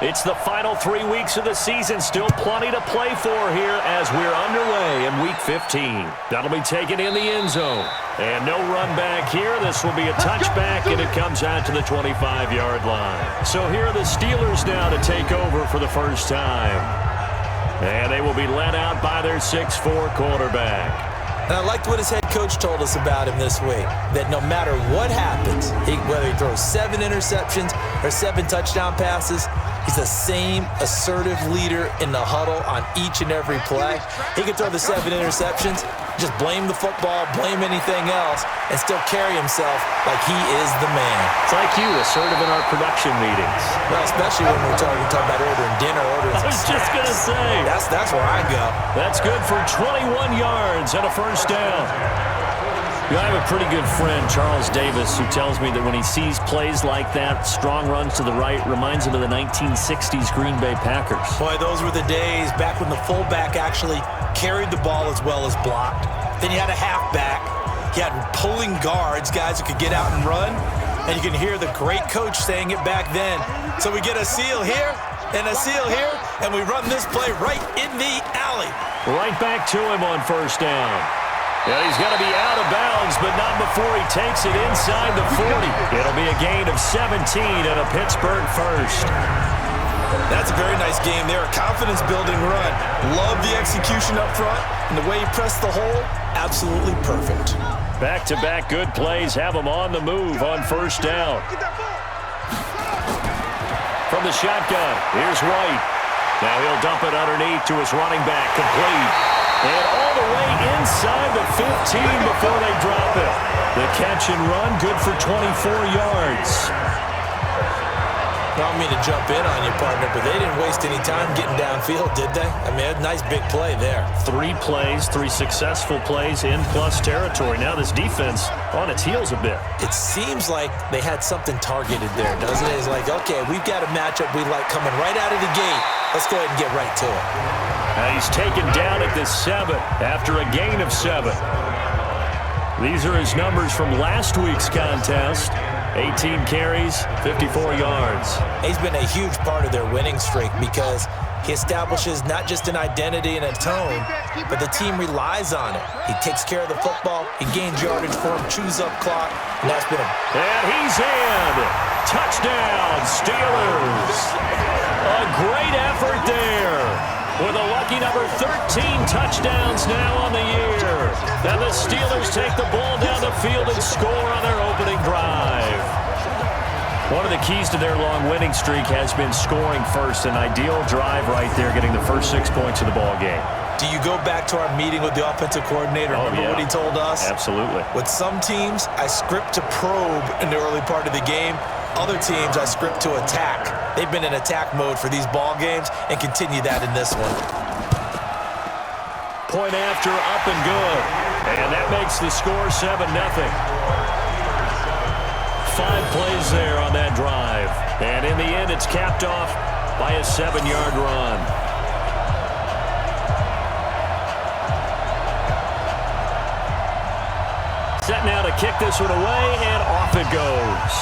It's the final 3 weeks of the season. Still plenty to play for here as we're underway in Week 15. That'll be taken in the end zone. And no run back here. This will be a touchback, and it comes out to the 25-yard line. So here are the Steelers now to take over for the first time. And they will be led out by their 6'4" quarterback. And I liked what his head coach told us about him this week, that no matter what happens, whether he throws 7 interceptions or 7 touchdown passes, he's the same assertive leader in the huddle on each and every play. He can throw the 7 interceptions, just blame the football, blame anything else, and still carry himself like he is the man. It's like you, assertive in our production meetings. Well, especially when we're talking about ordering dinner, ordering I was just going to say. That's where I go. That's good for 21 yards and a first down. I have a pretty good friend, Charles Davis, who tells me that when he sees plays like that, strong runs to the right, reminds him of the 1960s Green Bay Packers. Boy, those were the days back when the fullback actually carried the ball as well as blocked. Then you had a halfback. You had pulling guards, guys who could get out and run. And you can hear the great coach saying it back then. So we get a seal here and a seal here, and we run this play right in the alley. Right back to him on first down. Yeah, he's got to be out of bounds, but not before he takes it inside the 40. It'll be a gain of 17 and a Pittsburgh first. That's a very nice game there. A confidence-building run. Love the execution up front, and the way he pressed the hole, absolutely perfect. Back-to-back good plays have him on the move on first down. From the shotgun, here's White. Now he'll dump it underneath to his running back, complete. And all the way inside the 15 before they drop it. The catch and run, good for 24 yards. I don't mean to jump in on you, partner, but they didn't waste any time getting downfield, did they? I mean, a nice big play there. 3 plays, 3 successful plays in plus territory. Now this defense on its heels a bit. It seems like they had something targeted there, doesn't it? It's like, okay, we've got a matchup we like coming right out of the gate. Let's go ahead and get right to it. Now he's taken down at the 7 after a gain of 7. These are his numbers from last week's contest. 18 carries, 54 yards. He's been a huge part of their winning streak because he establishes not just an identity and a tone, but the team relies on it. He takes care of the football, he gains yardage for him, chews up clock, and that's been And he's in! Touchdown, Steelers! A great effort there, with a lucky number 13 touchdowns now on the year. And the Steelers take the ball down the field and score on their opening drive. One of the keys to their long winning streak has been scoring first. An ideal drive right there, getting the first 6 points of the ball game. Do you go back to our meeting with the offensive coordinator? Remember what he told us? Absolutely. With some teams, I script to probe in the early part of the game. Other teams, I script to attack. They've been in attack mode for these ball games and continue that in this one. Point after, up and good. And that makes the score 7-0. 5 plays there on that drive. And in the end, it's capped off by a 7-yard run. Set now to kick this one away, and off it goes.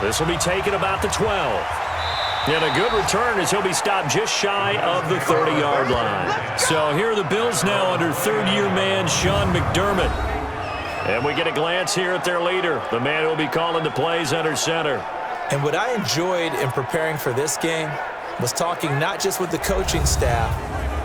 This will be taken about the 12. And a good return as he'll be stopped just shy of the 30-yard line. So here are the Bills now under third-year man Sean McDermott. And we get a glance here at their leader, the man who will be calling the plays under center. And what I enjoyed in preparing for this game was talking not just with the coaching staff,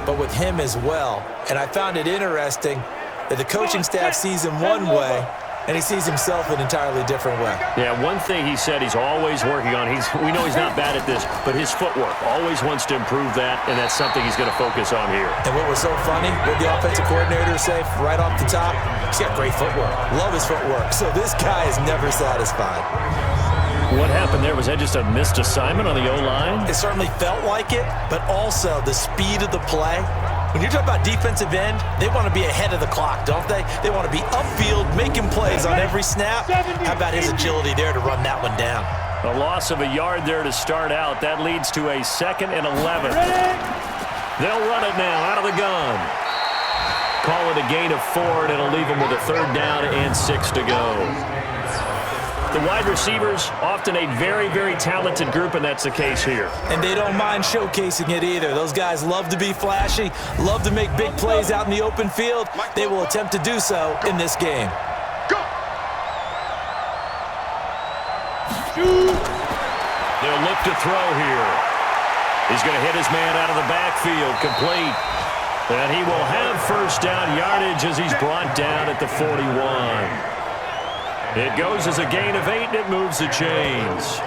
but with him as well. And I found it interesting that the coaching staff sees him one way, and he sees himself an entirely different way. Yeah, one thing he said he's always working on, we know he's not bad at this, but his footwork, always wants to improve that, and that's something he's going to focus on here. And what was so funny, what the offensive coordinator say right off the top, he's got great footwork. Love his footwork. So this guy is never satisfied. What happened there? Was that just a missed assignment on the O-line? It certainly felt like it, but also the speed of the play. When you're talking about defensive end, they want to be ahead of the clock, don't they? They want to be upfield, making plays on every snap. How about his agility there to run that one down? A loss of a yard there to start out. That leads to a 2nd and 11. They'll run it now out of the gun. Call it a gain of 4, and it'll leave them with a 3rd down and 6 to go. The wide receivers, often a very, very talented group, and that's the case here. And they don't mind showcasing it either. Those guys love to be flashy, love to make big plays out in the open field. They will attempt to do so in this game. They'll look to throw here. He's going to hit his man out of the backfield, complete. And he will have first down yardage as he's brought down at the 41. It goes as a gain of 8, and it moves the chains.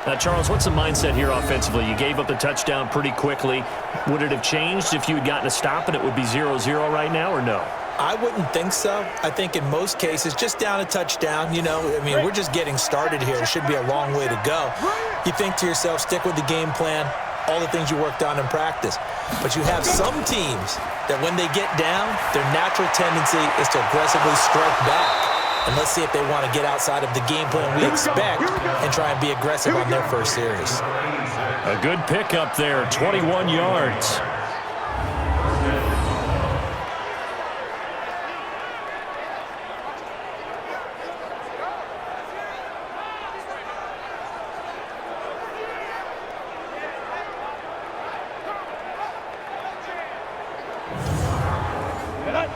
Now, Charles, what's the mindset here offensively? You gave up the touchdown pretty quickly. Would it have changed if you had gotten a stop and it would be 0-0 right now, or no? I wouldn't think so. I think in most cases, just down a touchdown, we're just getting started here. It should be a long way to go. You think to yourself, stick with the game plan, all the things you worked on in practice. But you have some teams that when they get down, their natural tendency is to aggressively strike back. And let's see if they want to get outside of the game plan we expect and try and be aggressive on their first series. A good pickup there, 21 yards.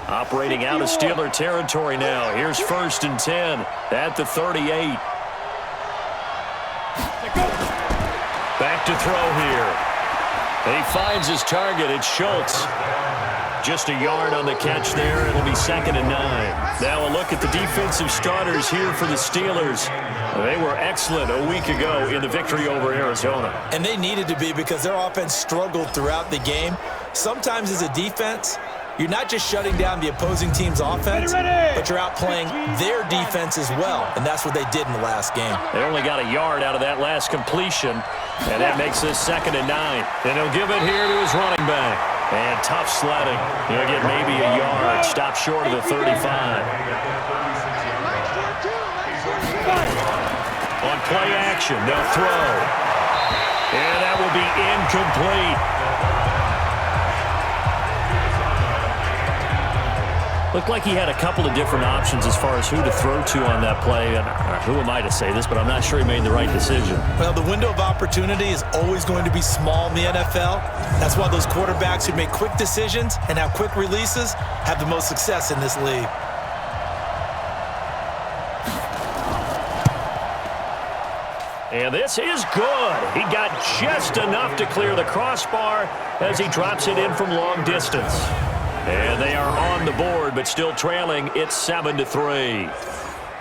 Operating out of Steeler territory now. Here's 1st and 10 at the 38. Back to throw here. He finds his target. It's Schultz. Just a yard on the catch there. It'll be 2nd and 9. Now a look at the defensive starters here for the Steelers. They were excellent a week ago in the victory over Arizona. And they needed to be because their offense struggled throughout the game. Sometimes as a defense, you're not just shutting down the opposing team's offense, but you're outplaying their defense as well, and that's what they did in the last game. They only got a yard out of that last completion, and that makes this 2nd and 9. And he'll give it here to his running back. And tough sledding. He'll get maybe a yard, stop short of the 35. On play action, they'll throw. And that will be incomplete. Looked like he had a couple of different options as far as who to throw to on that play. And who am I to say this, but I'm not sure he made the right decision. Well, the window of opportunity is always going to be small in the NFL. That's why those quarterbacks who make quick decisions and have quick releases have the most success in this league. And this is good. He got just enough to clear the crossbar as he drops it in from long distance. And they are on the board, but still trailing. It's 7-3.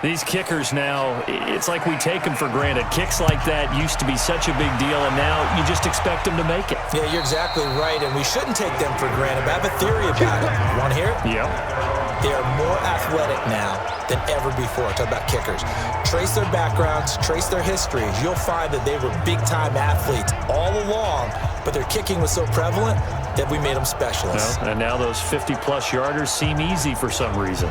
These kickers now, it's like we take them for granted. Kicks like that used to be such a big deal, and now you just expect them to make it. Yeah, you're exactly right, and we shouldn't take them for granted. But I have a theory about it. You want to hear it? Yeah. They are more athletic now than ever before. Talk about kickers. Trace their backgrounds, trace their histories. You'll find that they were big-time athletes all along, but their kicking was so prevalent that we made them specialists. Well, and now those 50-plus yarders seem easy for some reason.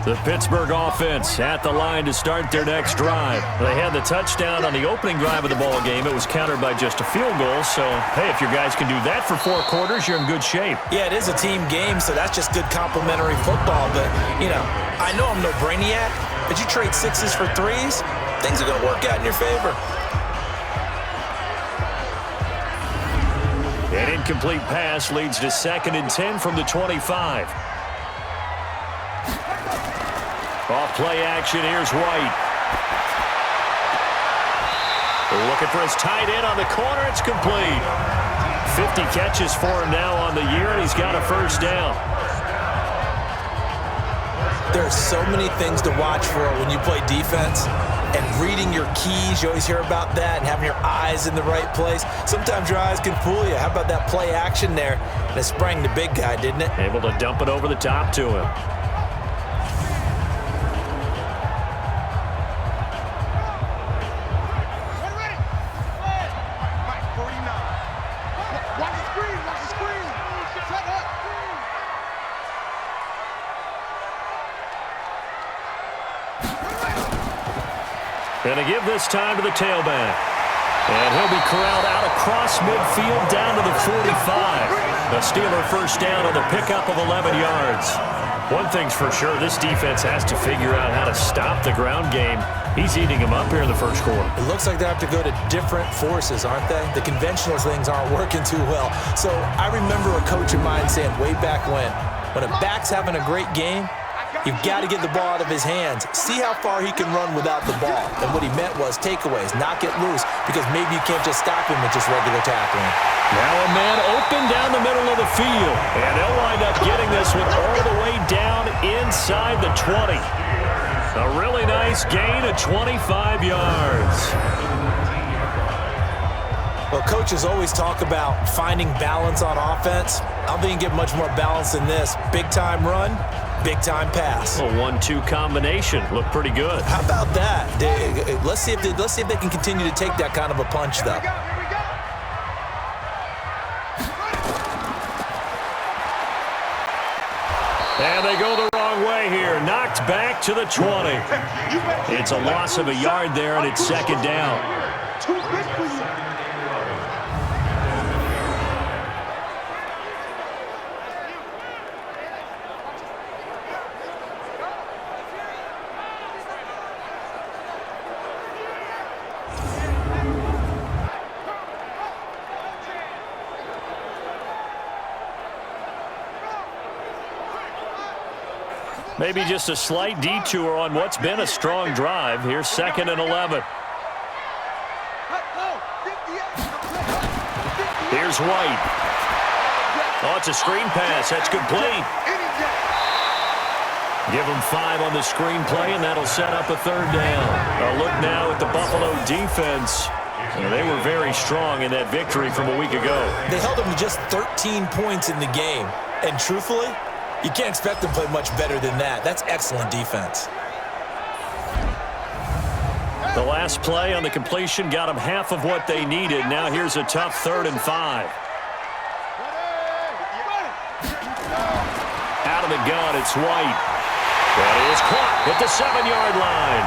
The Pittsburgh offense at the line to start their next drive. They had the touchdown on the opening drive of the ball game. It was countered by just a field goal. So, hey, if your guys can do that for 4 quarters, you're in good shape. Yeah, it is a team game, so that's just good complementary football. But, I know I'm no brainiac, but you trade 6s for 3s, things are going to work out in your favor. An incomplete pass leads to 2nd and 10 from the 25. Off play action, here's White. Looking for his tight end on the corner, it's complete. 50 catches for him now on the year, and he's got a first down. There are so many things to watch for when you play defense. And reading your keys, you always hear about that, and having your eyes in the right place. Sometimes your eyes can fool you. How about that play action there? And it sprang the big guy, didn't it? Able to dump it over the top to him. Going to give this time to the tailback. And he'll be corralled out across midfield down to the 45. A Steeler first down on the pickup of 11 yards. One thing's for sure, this defense has to figure out how to stop the ground game. He's eating him up here in the first quarter. It looks like they have to go to different forces, aren't they? The conventional things aren't working too well. So I remember a coach of mine saying way back when a back's having a great game, you've got to get the ball out of his hands. See how far he can run without the ball. And what he meant was takeaways, knock it loose, because maybe you can't just stop him with just regular tackling. Now a man open down the middle of the field. And they'll wind up getting this one all the way down inside the 20. A really nice gain of 25 yards. Well, coaches always talk about finding balance on offense. I don't think you get much more balance than this. Big-time run, big-time pass. A 1-2 combination. Looked pretty good. How about that? Let's see if they can continue to take that kind of a punch, though. And they go the wrong way here. Knocked back to the 20. It's a loss of a yard there, and it's second down. Maybe just a slight detour on what's been a strong drive. Here's 2nd and 11. Here's White. Oh, it's a screen pass. That's complete. Give them 5 on the screen play, and that'll set up a 3rd down. A look now at the Buffalo defense. They were very strong in that victory from a week ago. They held them to just 13 points in the game. And truthfully, you can't expect them to play much better than that. That's excellent defense. The last play on the completion got them half of what they needed. Now here's a tough 3rd and 5. Out of the gun, it's White. That is caught at the 7-yard line.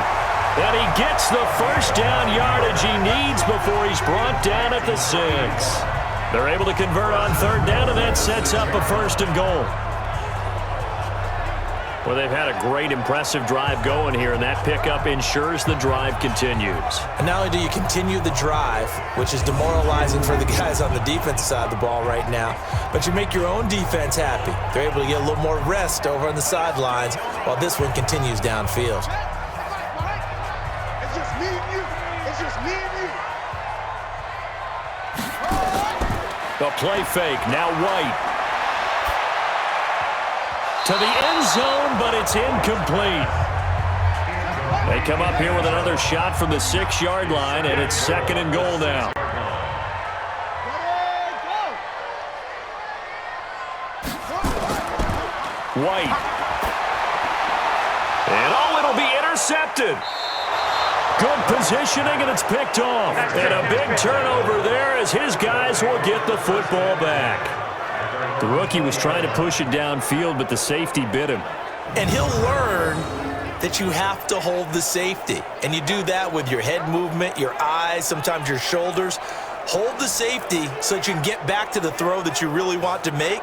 And he gets the first down yardage he needs before he's brought down at the 6. They're able to convert on 3rd down, and that sets up a 1st and goal. Well, they've had a great, impressive drive going here, and that pickup ensures the drive continues. And not only do you continue the drive, which is demoralizing for the guys on the defensive side of the ball right now, but you make your own defense happy. They're able to get a little more rest over on the sidelines while this one continues downfield. It's just me and you. It's just me and you. The play fake, now White. To the end zone, but it's incomplete. They come up here with another shot from the 6-yard line, and it's 2nd and goal now. White. And it'll be intercepted. Good positioning, and it's picked off. And a big turnover there as his guys will get the football back. The rookie was trying to push it downfield, but the safety bit him. And he'll learn that you have to hold the safety. And you do that with your head movement, your eyes, sometimes your shoulders. Hold the safety so that you can get back to the throw that you really want to make.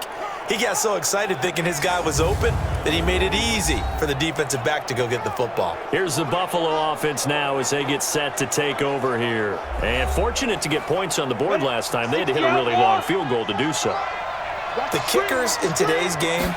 He got so excited thinking his guy was open that he made it easy for the defensive back to go get the football. Here's the Buffalo offense now as they get set to take over here. And fortunate to get points on the board last time. They had to hit a really long field goal to do so. The kickers in today's game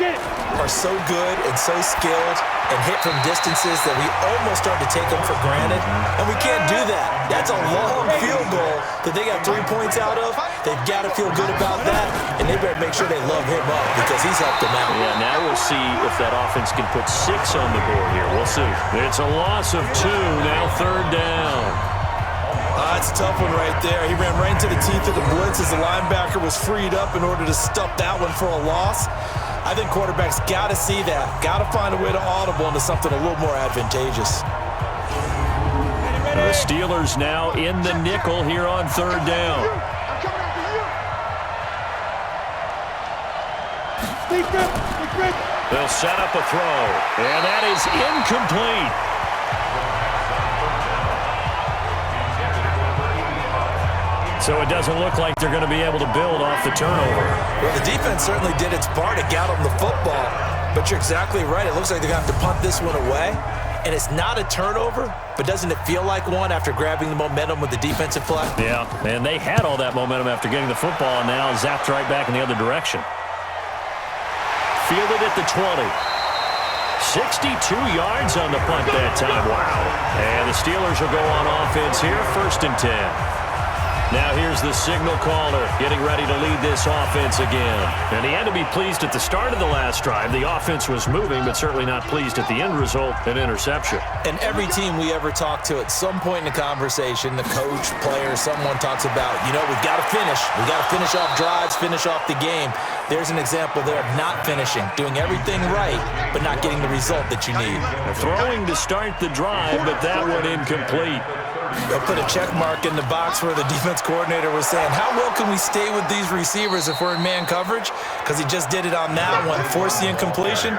are so good and so skilled and hit from distances that we almost start to take them for granted, and we can't do that. That's a long field goal that they got 3 points out of. They've got to feel good about that, and they better make sure they love him up because he's helped them out. Yeah, now we'll see if that offense can put 6 on the board here. We'll see. It's a loss of 2, now 3rd down. That's a tough one right there. He ran right into the teeth of the blitz as the linebacker was freed up in order to stop that one for a loss. I think quarterbacks got to see that. Got to find a way to audible into something a little more advantageous. The Steelers now in the nickel here on 3rd down. They'll set up a throw, and that is incomplete. So it doesn't look like they're going to be able to build off the turnover. Well, the defense certainly did its part. It got them the football. But you're exactly right. It looks like they're going to have to punt this one away. And it's not a turnover, but doesn't it feel like one after grabbing the momentum with the defensive play? Yeah, and they had all that momentum after getting the football, and now zapped right back in the other direction. Fielded at the 20. 62 yards on the punt that time. Wow. And the Steelers will go on offense here, 1st and 10. Now here's the signal caller getting ready to lead this offense again. And he had to be pleased at the start of the last drive. The offense was moving, but certainly not pleased at the end result, an interception. And every team we ever talk to, at some point in the conversation, the coach, player, someone talks about, we've got to finish. We've got to finish off drives, finish off the game. There's an example there of not finishing, doing everything right, but not getting the result that you need. Throwing to start the drive, but that one incomplete. They'll put a check mark in the box where the defense coordinator was saying, how well can we stay with these receivers if we're in man coverage? Because he just did it on that one, forced the incompletion.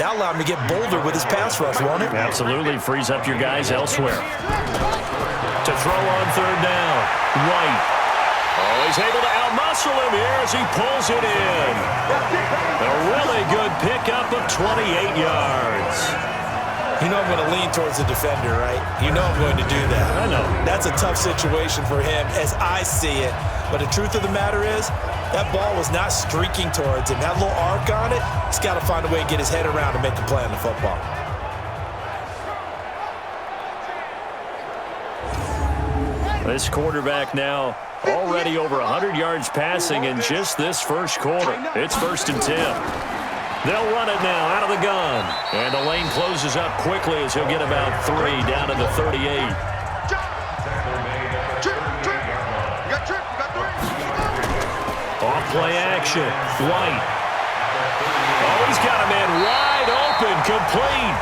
That allowed him to get bolder with his pass rush, won't it? Absolutely. Frees up your guys elsewhere. To throw on 3rd down. White. Oh, he's able to outmuscle him here as he pulls it in. A really good pickup of 28 yards. I'm going to lean towards the defender, right? I'm going to do that. I know. That's a tough situation for him as I see it. But the truth of the matter is, that ball was not streaking towards him. That little arc on it, he's got to find a way to get his head around and make a play on the football. This quarterback now already over 100 yards passing in just this first quarter. It's 1st and 10. They'll run it now out of the gun. And the lane closes up quickly as he'll get about 3 down to the 38. Off play action. White. Oh, he's got a man wide open, complete.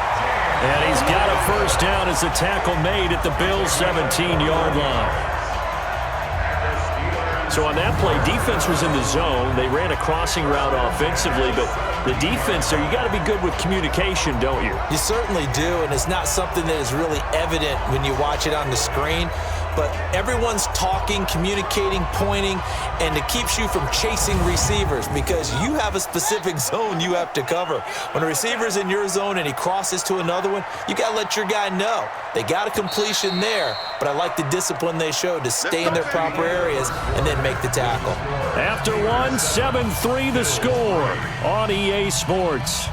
And he's got a 1st down as the tackle made at the Bills' 17-yard line. So on that play, defense was in the zone. They ran a crossing route offensively, but the defense there, you got to be good with communication, don't you? You certainly do, and it's not something that is really evident when you watch it on the screen. But everyone's talking, communicating, pointing, and it keeps you from chasing receivers because you have a specific zone you have to cover. When a receiver's in your zone and he crosses to another one, you got to let your guy know. They got a completion there, but I like the discipline they showed to stay in their proper areas and then make the tackle. After 1, 7-3 the score on EA Sports.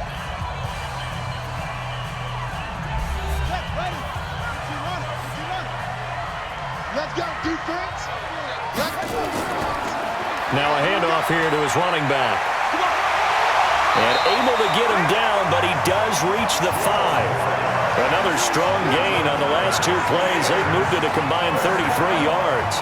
Let's go, defense. Now a handoff here to his running back. And able to get him down, but he does reach the 5. Another strong gain on the last 2 plays. They've moved it a combined 33 yards.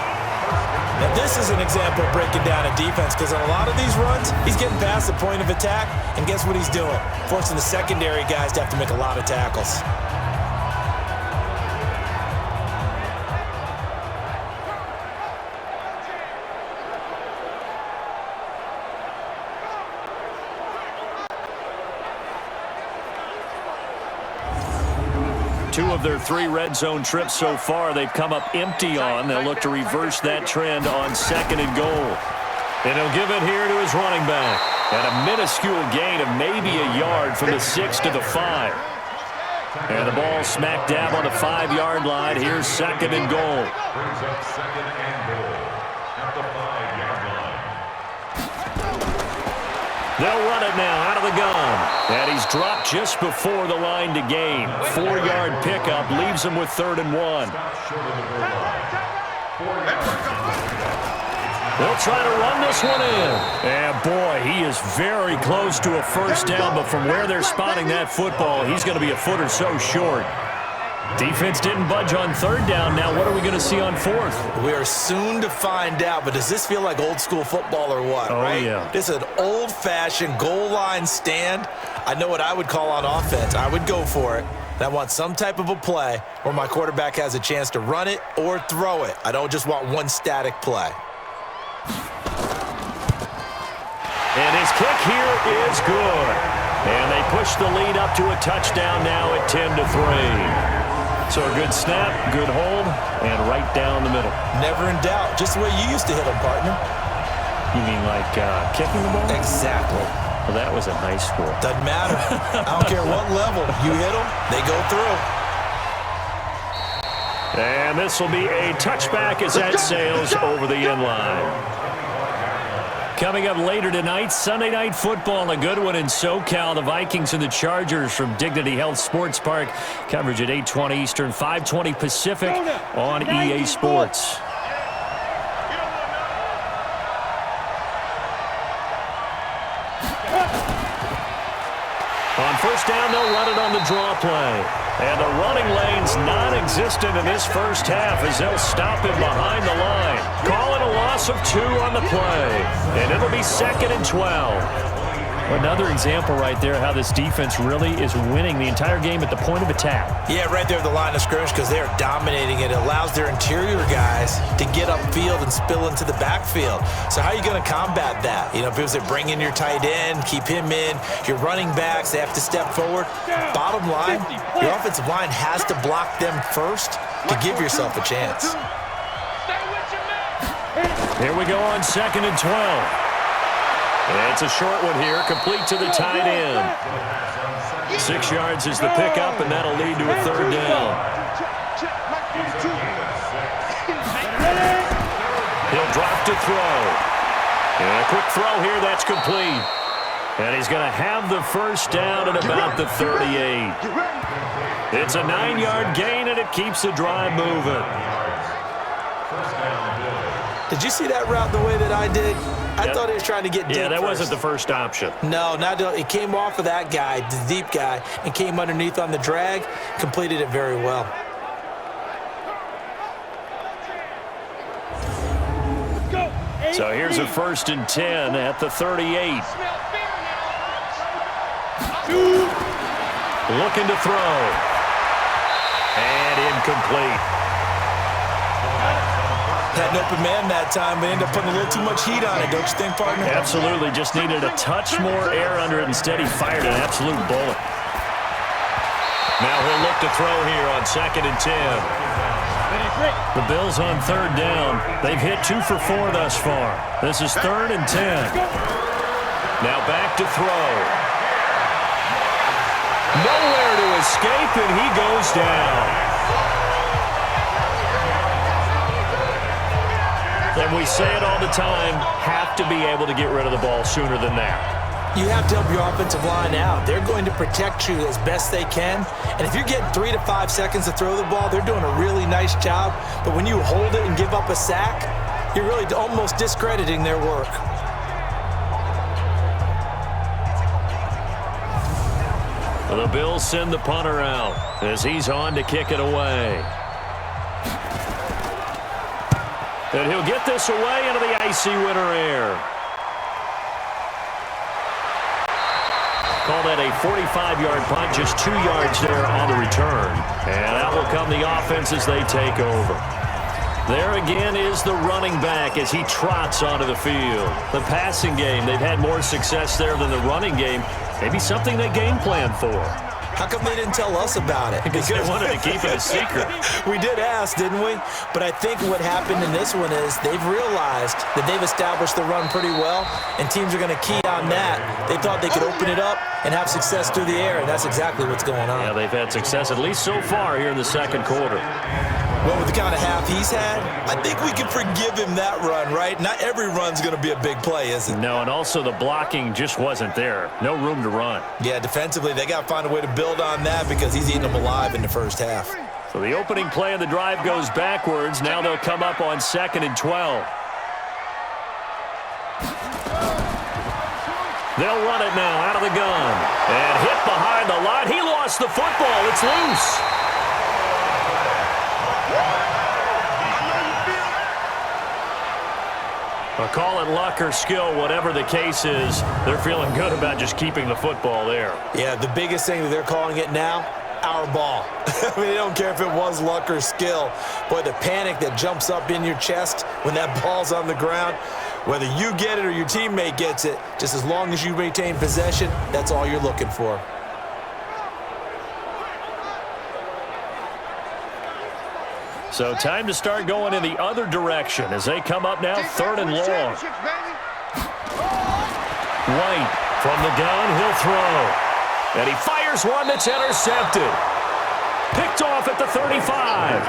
Now this is an example of breaking down a defense because on a lot of these runs, he's getting past the point of attack, and guess what he's doing? Forcing the secondary guys to have to make a lot of tackles. Two of their 3 red zone trips so far, they've come up empty on. They'll look to reverse that trend on 2nd and goal. And he'll give it here to his running back. And a minuscule gain of maybe a yard from the 6 to the 5. And the ball smack dab on the 5-yard line. Here's 2nd and goal. Brings up 2nd and goal at the 5-yard line. They'll run it now out of the gun. And he's dropped just before the line to gain. 4-yard pickup leaves him with 3rd and 1. They'll try to run this one in. And boy, he is very close to a 1st down, but from where they're spotting that football, he's going to be a foot or so short. Defense didn't budge on 3rd down. Now what are we going to see on 4th? We are soon to find out, but does this feel like old school football or what, right? Yeah. This is an old-fashioned goal line stand. I know what I would call on offense. I would go for it. And I want some type of a play where my quarterback has a chance to run it or throw it. I don't just want one static play. And his kick here is good. And they push the lead up to a touchdown now at 10-3. So a good snap, good hold, and right down the middle. Never in doubt. Just the way you used to hit them, partner. You mean like kicking the ball? Exactly. Well, that was a nice score. Doesn't matter. I don't care what level. You hit them, they go through. And this will be a touchback as that sails over the end line. Coming up later tonight, Sunday Night Football, a good one in SoCal. The Vikings and the Chargers from Dignity Health Sports Park. Coverage at 8:20 Eastern, 5:20 Pacific on EA Sports. On first down, they'll run it on the draw play. And the running lane's non-existent in this first half as they'll stop him behind the line. Call it a loss of 2 on the play. And it'll be 2nd and 12. Another example right there how this defense really is winning the entire game at the point of attack. Yeah, right there at the line of scrimmage because they are dominating it. It allows their interior guys to get upfield and spill into the backfield. So how are you going to combat that? You know, because they bring in your tight end, keep him in, your running backs, they have to step forward. Bottom line, your offensive line has to block them first to give yourself a chance. Here we go on 2nd and 12. It's a short one here, complete to the tight end. 6 yards is the pickup, and that'll lead to a 3rd down. He'll drop to throw. And a quick throw here, that's complete. And he's going to have the first down at about the 38. It's a 9-yard gain, and it keeps the drive moving. Did you see that route the way that I did? I thought he was trying to get deep. Yeah, that first. wasn't the first option. No, it came off of that guy, the deep guy, and came underneath on the drag, completed it very well. So here's a 1st and 10 at the 38. Looking to throw. And incomplete. Had an open man that time, but ended up putting a little too much heat on it, don't you think, partner? Absolutely. Just needed a touch more air under it. Instead, he fired an absolute bullet. Now he'll look to throw here on 2nd and 10. The Bills on 3rd down. They've hit 2 for 4 thus far. This is 3rd and 10. Now back to throw. Nowhere to escape, and he goes down. And we say it all the time, have to be able to get rid of the ball sooner than that. You have to help your offensive line out. They're going to protect you as best they can. And if you're getting 3 to 5 seconds to throw the ball, they're doing a really nice job. But when you hold it and give up a sack, you're really almost discrediting their work. The Bills send the punter out as he's on to kick it away. And he'll get this away into the icy winter air. Call that a 45-yard punt, just 2 yards there on the return. And out will come the offense as they take over. There again is the running back as he trots onto the field. The passing game, they've had more success there than the running game. Maybe something they game plan for. How come they didn't tell us about it? Because they wanted to keep it a secret. We did ask, didn't we? But I think what happened in this one is they've realized that they've established the run pretty well, and teams are going to key on that. They thought they could open it up and have success through the air, and that's exactly what's going on. Yeah, they've had success, at least so far, here in the 2nd quarter. Well, with the kind of half he's had, I think we can forgive him that run, right? Not every run's going to be a big play, is it? No, and also the blocking just wasn't there. No room to run. Yeah, defensively, they got to find a way to build on that because he's eating them alive in the first half. So the opening play of the drive goes backwards. Now they'll come up on 2nd and 12. They'll run it now out of the gun. And hit behind the line. He lost the football. It's loose. I'll call it luck or skill, whatever the case is. They're feeling good about just keeping the football there. Yeah, the biggest thing that they're calling it now, our ball. I mean, they don't care if it was luck or skill. Boy, the panic that jumps up in your chest when that ball's on the ground, whether you get it or your teammate gets it, just as long as you maintain possession, that's all you're looking for. So time to start going in the other direction as they come up now 3rd and long. White From the gun, he'll throw. And he fires one that's intercepted. Picked off at the 35.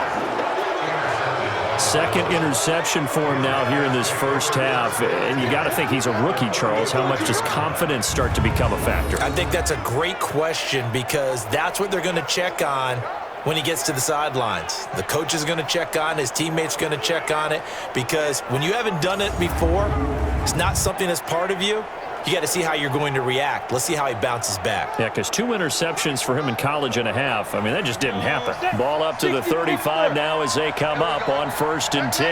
Second interception for him now here in this first half. And you got to think he's a rookie, Charles. How much does confidence start to become a factor? I think that's a great question because that's what they're going to check on when he gets to the sidelines. The coach is going to check on, his teammates going to check on it, because when you haven't done it before, it's not something that's part of you. You got to see how you're going to react. Let's see how he bounces back. Yeah, because 2 interceptions for him in college and a half. I mean, that just didn't happen. Ball up to the 35 now as they come up on 1st and 10.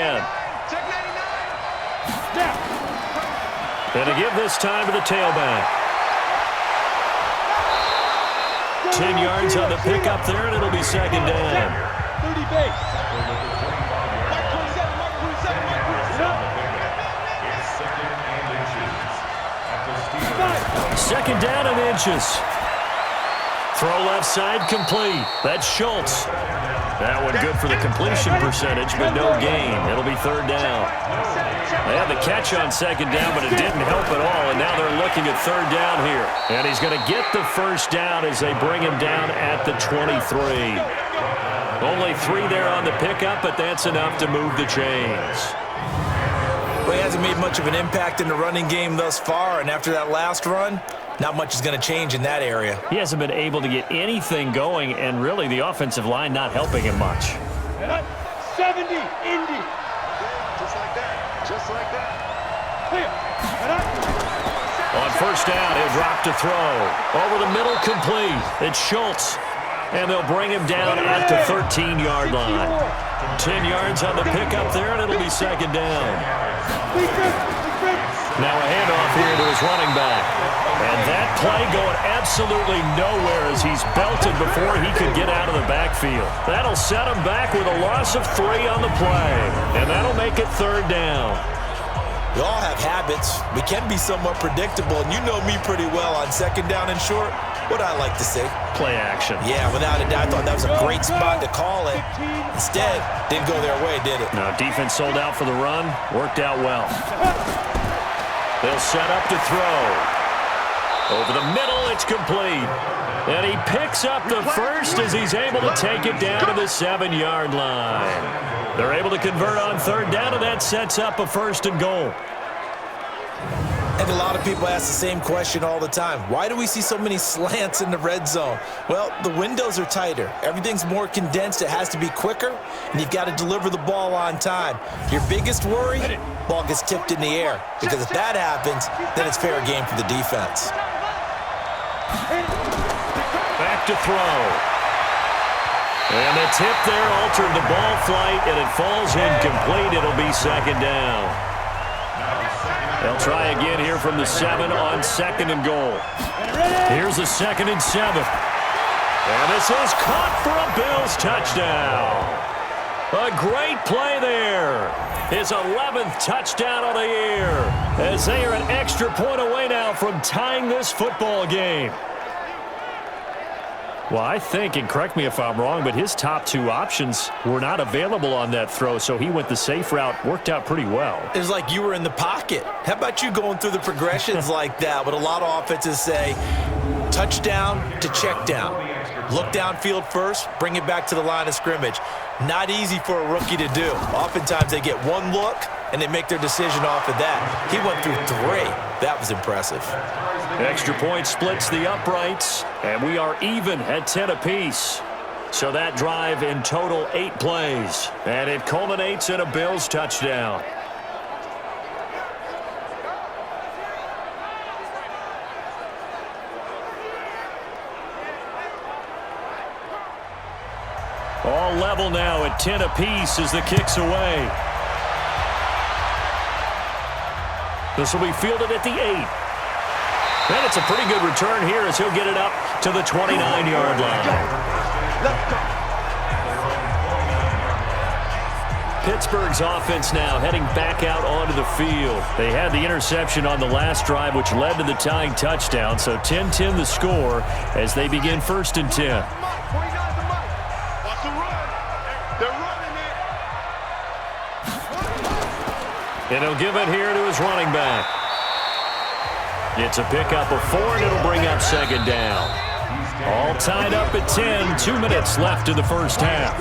And to give this time to the tailback. 10 yards on the pickup there, and it'll be 2nd down. 30 base. Mark 27, Mark 27, Mark 27. 2nd down and inches. Throw left side complete. That's Schultz. That one good for the completion percentage, but no gain. It'll be 3rd down. They had the catch on 2nd down, but it didn't help at all, and now they're looking at 3rd down here. And he's going to get the 1st down as they bring him down at the 23. Only 3 there on the pickup, but that's enough to move the chains. Well, he hasn't made much of an impact in the running game thus far, and after that last run, not much is going to change in that area. He hasn't been able to get anything going, and really the offensive line not helping him much. 70, Indy. Just like that. Just like that. Clear. On 1st down, he'll drop to throw. Over the middle, complete. It's Schultz. And they'll bring him down at the 13-yard line. 10 yards on the pickup there, and it'll be 2nd down. Now a handoff here to his running back. And that play going absolutely nowhere as he's belted before he could get out of the backfield. That'll set him back with a loss of 3 on the play. And that'll make it 3rd down. We all have habits. We can be somewhat predictable, and you know me pretty well on 2nd down and short. What I like to say? Play action. Yeah, without a doubt, I thought that was a great spot to call it. Instead, didn't go their way, did it? No, defense sold out for the run. Worked out well. They'll set up to throw. Over the middle, it's complete. And he picks up the 1st as he's able to take it down to the 7-yard line. They're able to convert on 3rd down, and that sets up a 1st and goal. And a lot of people ask the same question all the time. Why do we see so many slants in the red zone? Well, the windows are tighter. Everything's more condensed. It has to be quicker, and you've got to deliver the ball on time. Your biggest worry, ball gets tipped in the air. Because if that happens, then it's fair game for the defense. Back to throw. And the tip there altered the ball flight, and it falls incomplete. It'll be 2nd down. They'll try again here from the 7 on 2nd and goal. Here's the 2nd and 7. And this is caught for a Bills touchdown. A great play there. His 11th touchdown of the year. As they are an extra point away now from tying this football game. Well, I think, and correct me if I'm wrong, but his top 2 options were not available on that throw, so he went the safe route. Worked out pretty well. It was like you were in the pocket. How about you going through the progressions like that? What a lot of offenses say, touchdown to check down. Look downfield first, bring it back to the line of scrimmage. Not easy for a rookie to do. Oftentimes they get 1 look, and they make their decision off of that. He went through 3. That was impressive. Extra point splits the uprights, and we are even at 10 apiece. So that drive in total 8 plays, and it culminates in a Bills touchdown. All level now at 10 apiece as the kick's away. This will be fielded at the 8. And it's a pretty good return here as he'll get it up to the 29-yard line. Pittsburgh's offense now heading back out onto the field. They had the interception on the last drive, which led to the tying touchdown. So 10-10 the score as they begin 1st and 10. And he'll give it here to his running back. It's a pickup of 4, and it'll bring up second down. All tied up at 10. 2 minutes left in the first half.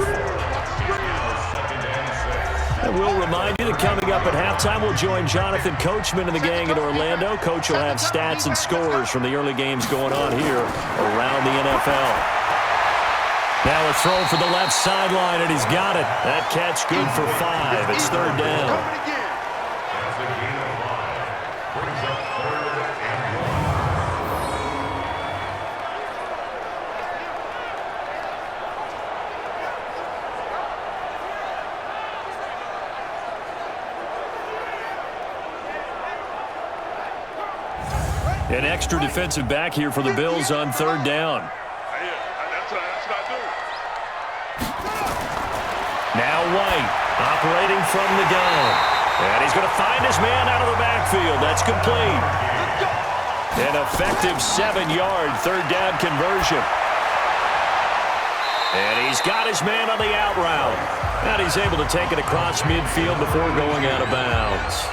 And we'll remind you that coming up at halftime, we'll join Jonathan Coachman and the gang in Orlando. Coach will have stats and scores from the early games going on here around the NFL. Now a throw for the left sideline, and he's got it. That catch good for 5. It's third down. An extra defensive back here for the Bills on third down. Now White operating from the gun. And he's going to find his man out of the backfield. That's complete. An effective 7-yard third down conversion. And he's got his man on the out route. And he's able to take it across midfield before going out of bounds.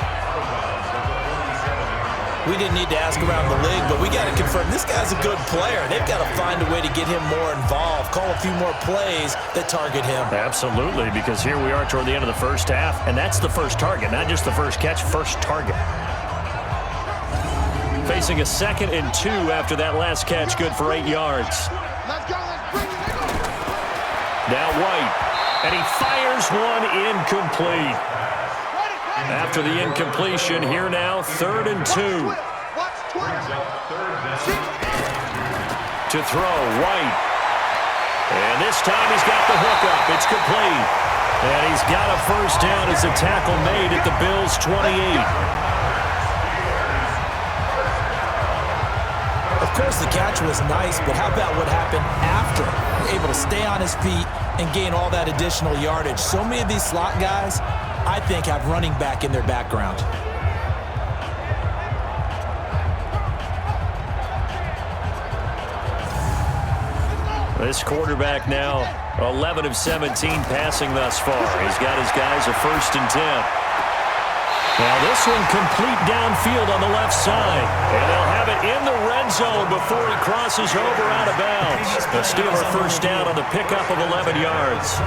We didn't need to ask around the league, but we got to confirm this guy's a good player. They've got to find a way to get him more involved, call a few more plays that target him. Absolutely, because here we are toward the end of the first half, and that's the first target, not just the first catch, first target. Facing a 2nd and 2 after that last catch, good for 8 yards. Now White, and he fires one incomplete. After the incompletion, here now, 3rd and 2. To throw, White. And this time he's got the hook up. It's complete. And he's got a first down as a tackle made at the Bills' 28. Of course, the catch was nice, but how about what happened after? Able to stay on his feet and gain all that additional yardage. So many of these slot guys, I think, have running back in their background. This quarterback now 11 of 17 passing thus far. He's got his guys a 1st and 10. Now this one complete downfield on the left side. And they'll have it in the red zone before he crosses over out of bounds. The Steeler first down on the pickup of 11 yards.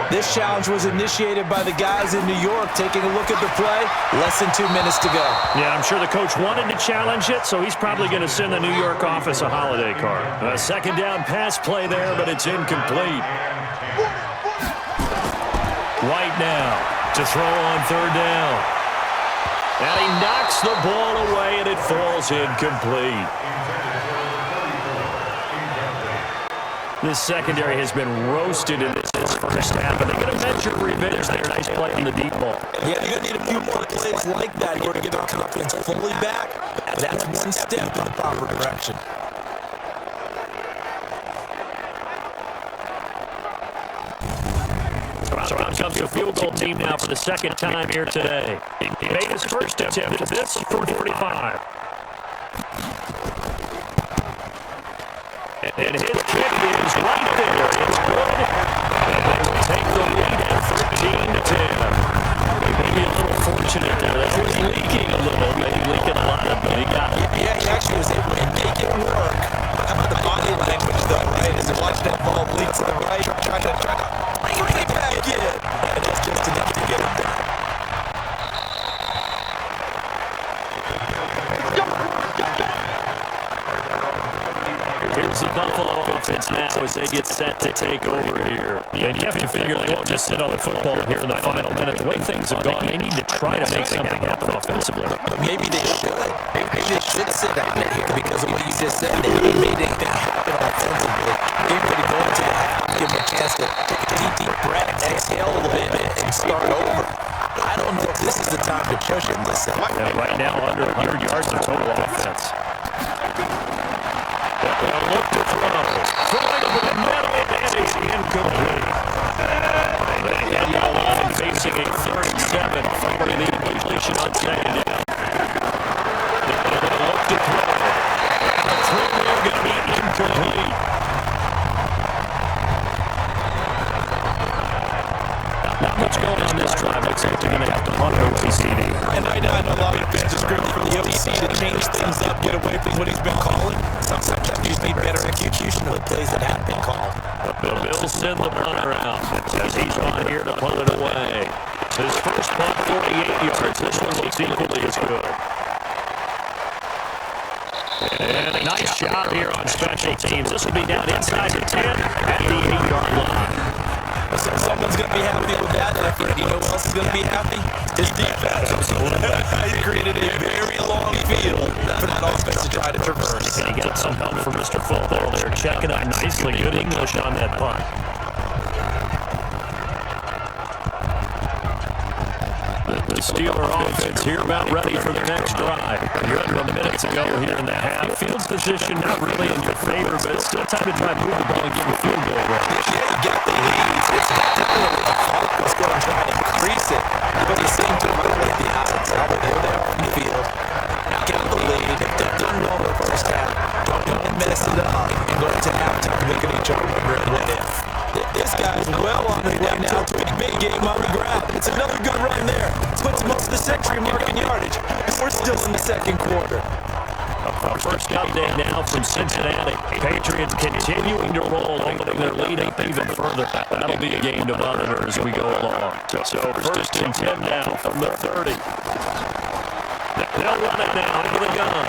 This challenge was initiated by the guys in New York. Taking a look at the play, less than 2 minutes to go. Yeah, I'm sure the coach wanted to challenge it, so he's probably going to send the New York office a holiday card. A 2nd down pass play there, but it's incomplete. White now to throw on 3rd down. And he knocks the ball away, and it falls incomplete. This secondary has been roasted in this first half, and they're going to measure revenge there. Nice play on the deep ball. Yeah, you're going to need a few more plays like that in order to get their confidence fully back. That's one step in the proper direction. So out comes the field goal team now for the 2nd time here today. He made his first attempt at this from 45. And his kick is right there. It's good. And they will take the lead at 13-10. Maybe a little fortunate there. That was leaking a little. Maybe leaking a lot, but he got it. Yeah, he actually was able to make it work. How about the body language, though, right? As he watched that ball bleed to the right, trying to bring it back in. And it's just enough to get it done. Here's the Buffalo offense now as they get set to take over here. And you have to figure they won't just sit on the football here in the final minute. The way things have gone, they need to try to make something happen offensively. Maybe they should. Maybe they should sit down in here because of what you just said. They haven't made anything happen offensively. They're going to go into the half, give them a chance to take a deep breath, exhale a little bit, and start over. I don't know if this is the time to push it this time. Yeah, right now, under 100 yards of total offense. They'll look to throw. throwing over the middle, and it's incomplete. The yellow line facing a 3rd and 7, favoring the completion on 2nd down. They're going to look to throw. The throw there going to be incomplete. Not much going on this drive. Looks like they're going to have to punt an OVAC. And I know a lot of fans are screaming for the OVAC to change things up, get away from what he's been calling. Sometimes you just need better execution of the plays that have been called. The Bills send the punter out as he's on here to punt it away. His first punt, 48 yards. This one looks equally as good. And a nice job here on special teams. This will be down inside the 10 at the 8-yard line. So someone's going to be happy with that effort. You know who else is going to be happy? His defense. He created a very long field for that offense to try to traverse. And he got some help from Mr. Football there, checking out nicely. Good English on that punt. The Steeler offense here about ready for the next drive. You're under a minute to go here in the half. Field's position not really in your favor, but it's still time to try to move the ball and get a field goal range. Yeah, you got the lead. It's definitely a focus going to try to increase it. But he seemed to really the odds out there from the field. Now get the lead. If they've done well in the first half, don't mess it up and go into halftime looking at each other and what if. This guy's well on his way now to a big game on the ground. It's another good run there. Puts most of the century mark in yardage. We're still in the 2nd quarter. Our first update now from Cincinnati. Patriots continuing to roll, opening their lead up even further. That'll be a game to monitor as we go along. So 1st and 10 now from the 30. They'll run it now into the gun.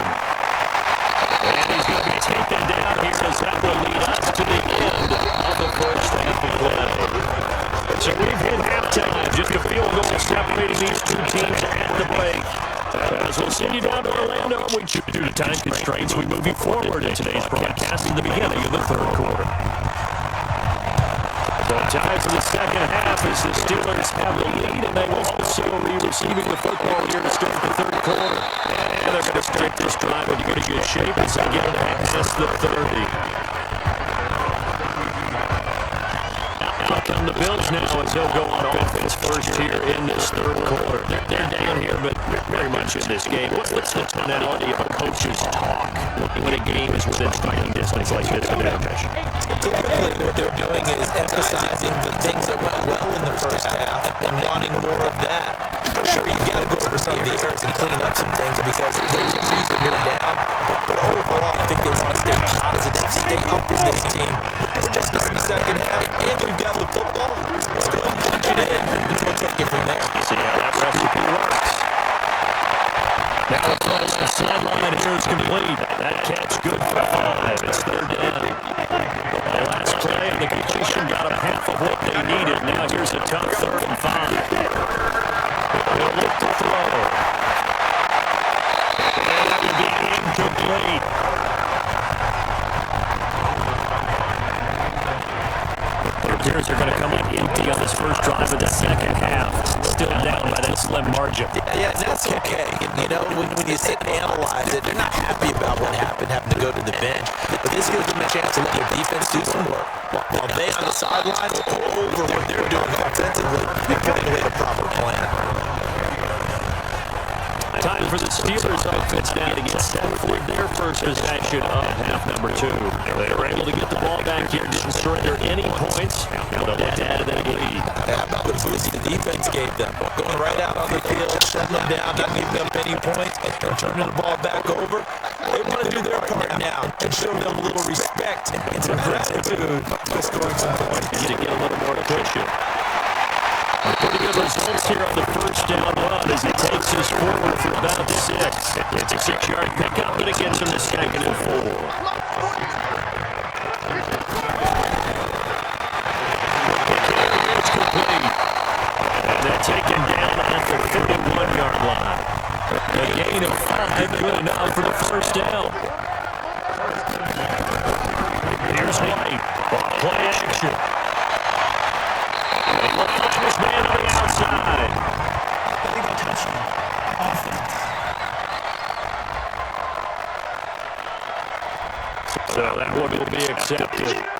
And he's going to be taken down here as that will lead us to the end of the first half of play. So we've hit halftime. Just a field goal separating these two teams at the break. As we'll send you down to Orlando, due to time constraints, we move you forward in today's broadcast in the beginning of the 3rd quarter. So time for the 2nd half as the Steelers have the lead, and they will also be receiving the football here to start the 3rd quarter. And they're going to start this drive in good shape as they get it past the 30. Out come the Bills now as they'll go on offense first here in this 3rd quarter. They're down here, but very much in this game. What's the tonality of a coach's talk when a game is within striking distance like this in animation? Typically, what they're doing is emphasizing the things that went well in the first half and wanting more of that. Sure, you've got to go over some of the errors and clean up some things because there's a reason you're down. But overall, I think they want to stay positive, stay up with this team. We're just in the 2nd half, and we've got the football. Let's go ahead and punch it in, and we'll take it from there. See how that recipe works. Now the throw to the sideline here is complete. That catch good for 5. It's 3rd down. The last play of the completion got them half of what they needed. Now here's a tough 3rd and 5. They'll look to throw. And that would be incomplete. The Beavers are going to come up empty on this first drive of the 2nd half. Still down by that slim margin. Yeah, that's okay. You know, when you sit and analyze it, they're not happy about what happened, having to go to the bench. But this gives them a chance to let their defense do some work. While they on the sideline will go over what they're doing offensively and putting away the proper plan. Time for the Steelers offense now to get set for their first possession of half number 2. They were able to get the ball back here, didn't surrender any points, but they'll add that lead. How about the boost the defense gave them? Going right out on the field, shutting them down, not giving up any points, and turning the ball back over. They want to do their part now and show them a little respect and some gratitude for scoring some points. To get a little more cushion. Pretty good results here on the first down run as he takes us forward for about 6. It's a 6-yard pickup, but it gets him to 2nd and 4. It's complete. And they're taken down at the 31-yard line. A gain of 5, good enough for the first down. Here's White. Play action. This man on the outside. I think a touchdown. Offense. So that one will be accepted.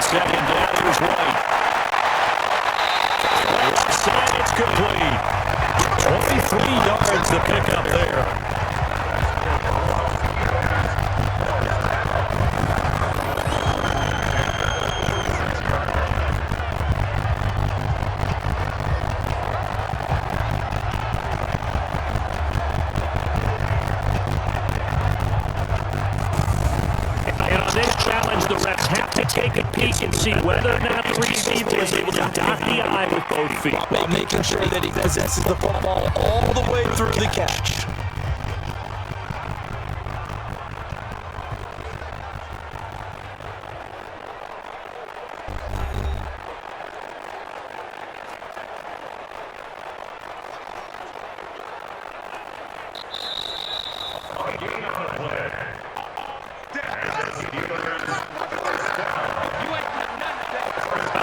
second down. Here's White. Left side, it's complete. 23 yards to pick up there. The refs have to take a peek and see whether or not the receiver is able to dot the I with both feet. While making sure that he possesses the football all the way through the catch.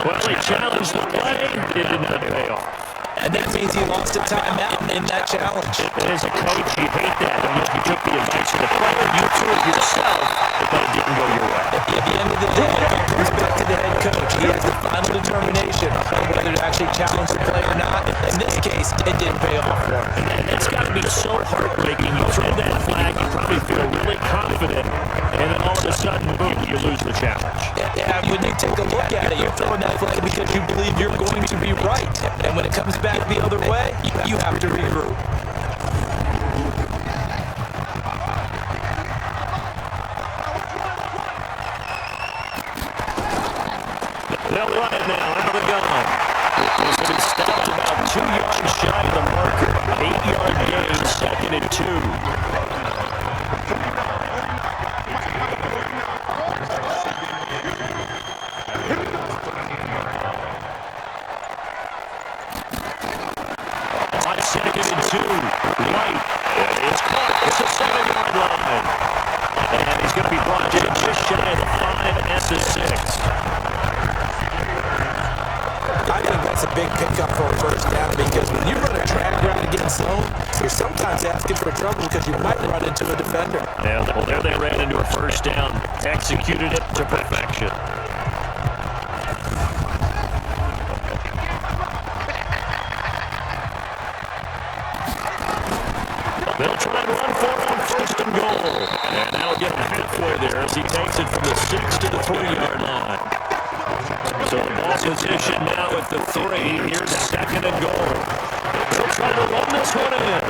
Well, he challenged the play. It did not pay off. And that means he lost a timeout in that challenge. As a coach, you hate that. I mean, you took the advice of the player, you threw it yourself, but it didn't go your way. At the end of the day, it all comes back to the head coach. He has the final determination on whether to actually challenge the play or not. In this case, it didn't pay off for him. And it's got to be so heartbreaking. You throw that flag, you probably feel really confident, and then all of a sudden, boom, you lose the challenge. Yeah, when you take a look at it, you're throwing that flag because you believe you're going to be right. And when it comes back the other way, you have to regroup. They'll run it now out of the gun. It's going to be stopped about 2 yards shy of the marker. 8-yard gain, 2nd and 2. On 2nd and 2, White. It's caught. It's a 7-yard line. And he's going to be brought in just shy of the 5 at the 6. I think that's a big pickup for a first down because when you run a track route against zone, you're sometimes asking for trouble because you might run into a defender. Yeah, well, there they ran into a first down, executed it to perfection. They'll try to run for it on 1st and goal. And that'll get him halfway there as he takes it from the 6 to the 3-yard line. So the ball position now at the 3. Here's 2nd and goal. They'll try to run this one in.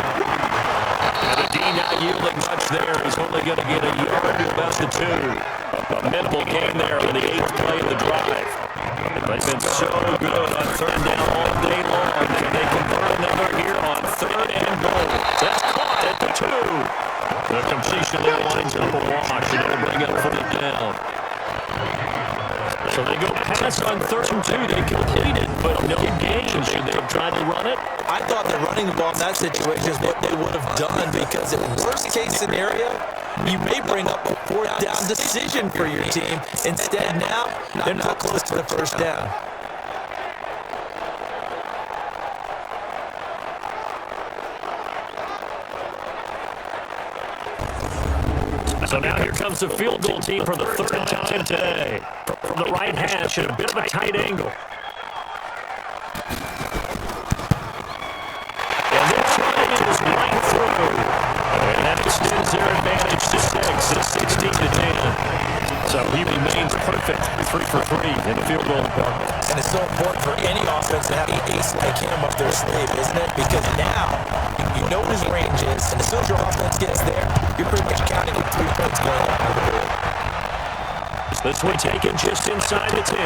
And the D not yielding much there. He's only going to get a yard to about the 2. A minimal gain there on the 8th play of the drive. They've been so good on 3rd down all day long. Can they convert another here on 3rd and goal? That's caught at the 2. The completion there lines up a wash, and it'll bring up 4th down. So they go pass on 3rd and 2. They completed, but no gain. Should they have tried to run it? I thought that running the ball in that situation is what they would have done because in worst case scenario, you may bring up a 4th down decision for your team. Instead, now, they're not close to the 1st down. So now here comes the field goal team for the 3rd time today. From the right hash at a bit of a tight angle. And this one is right through. And that extends their advantage to 6. It's 16 to 10. So he remains perfect, 3 for 3 in the field goal department. And it's so important for any offense to have an ace like him up their sleeve, isn't it? Because now you know what his range is, and as soon as your offense gets there, you're pretty much counting on 3 points going up on the board. This one taken just inside the 10.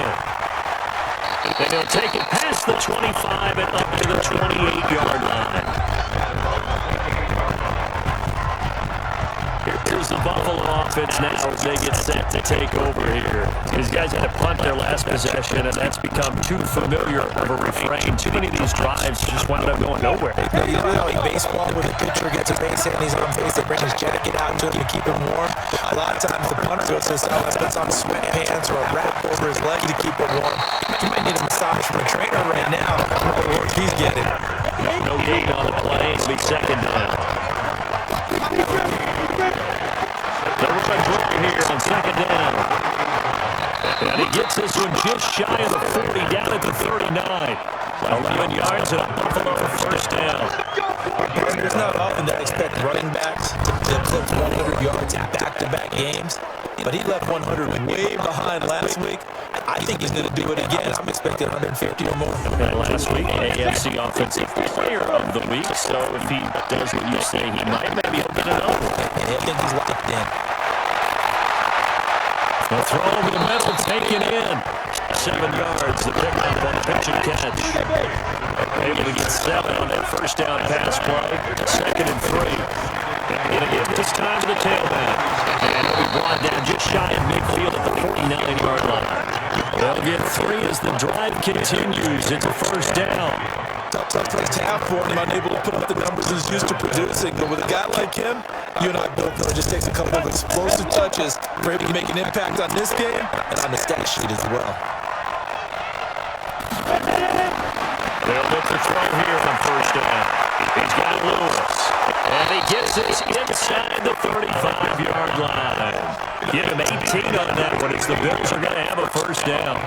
Then he'll take it past the 25 and up to the 28-yard line. Here's the Buffalo offense now as they get set to take over here. These guys had to punt their last possession, and that's become too familiar of a refrain. Too many of these drives just wound up going nowhere. You know how like baseball, when the pitcher gets a base hit and he's on base, they bring his jacket out to him to keep him warm. A lot of times the punter goes to his side, puts on sweatpants or a wrap over his leg to keep him warm. You might need a massage from a trainer right now. What the work he's getting. No gain on the play. It'll be 2nd down. They'll run a draw here on 2nd down. And he gets this one just shy of the 40, down at the 39. 11 yards and a Buffalo first down. It's not often that I expect running backs to eclipse 100 yards in back-to-back games, but he left 100 way behind last week. I think he's going to do it again. I'm expecting 150 or more. And last week, AFC Offensive Player of the Week, so if he does what you say he might, maybe he'll get another one. I think he's locked in. The throw over the middle, taken in. 7 yards, the pick up on pitch and catch. Able to get 7 on that first down pass play. 2nd and 3. Going to give this time to the tailback. And he'll be brought down just shy of midfield at the 49-yard line. They'll get 3 as the drive continues. It's a first down. Tough place to have for him, unable to put up the numbers he's used to producing. But with a guy like him, you and I both know it just takes a couple of explosive touches for him to make an impact on this game and on the stat sheet as well. They'll look to throw here on first down. He's got Lewis. And he gets it inside the 35-yard line. Get him 18 on that one as the Bills are going to have a first down.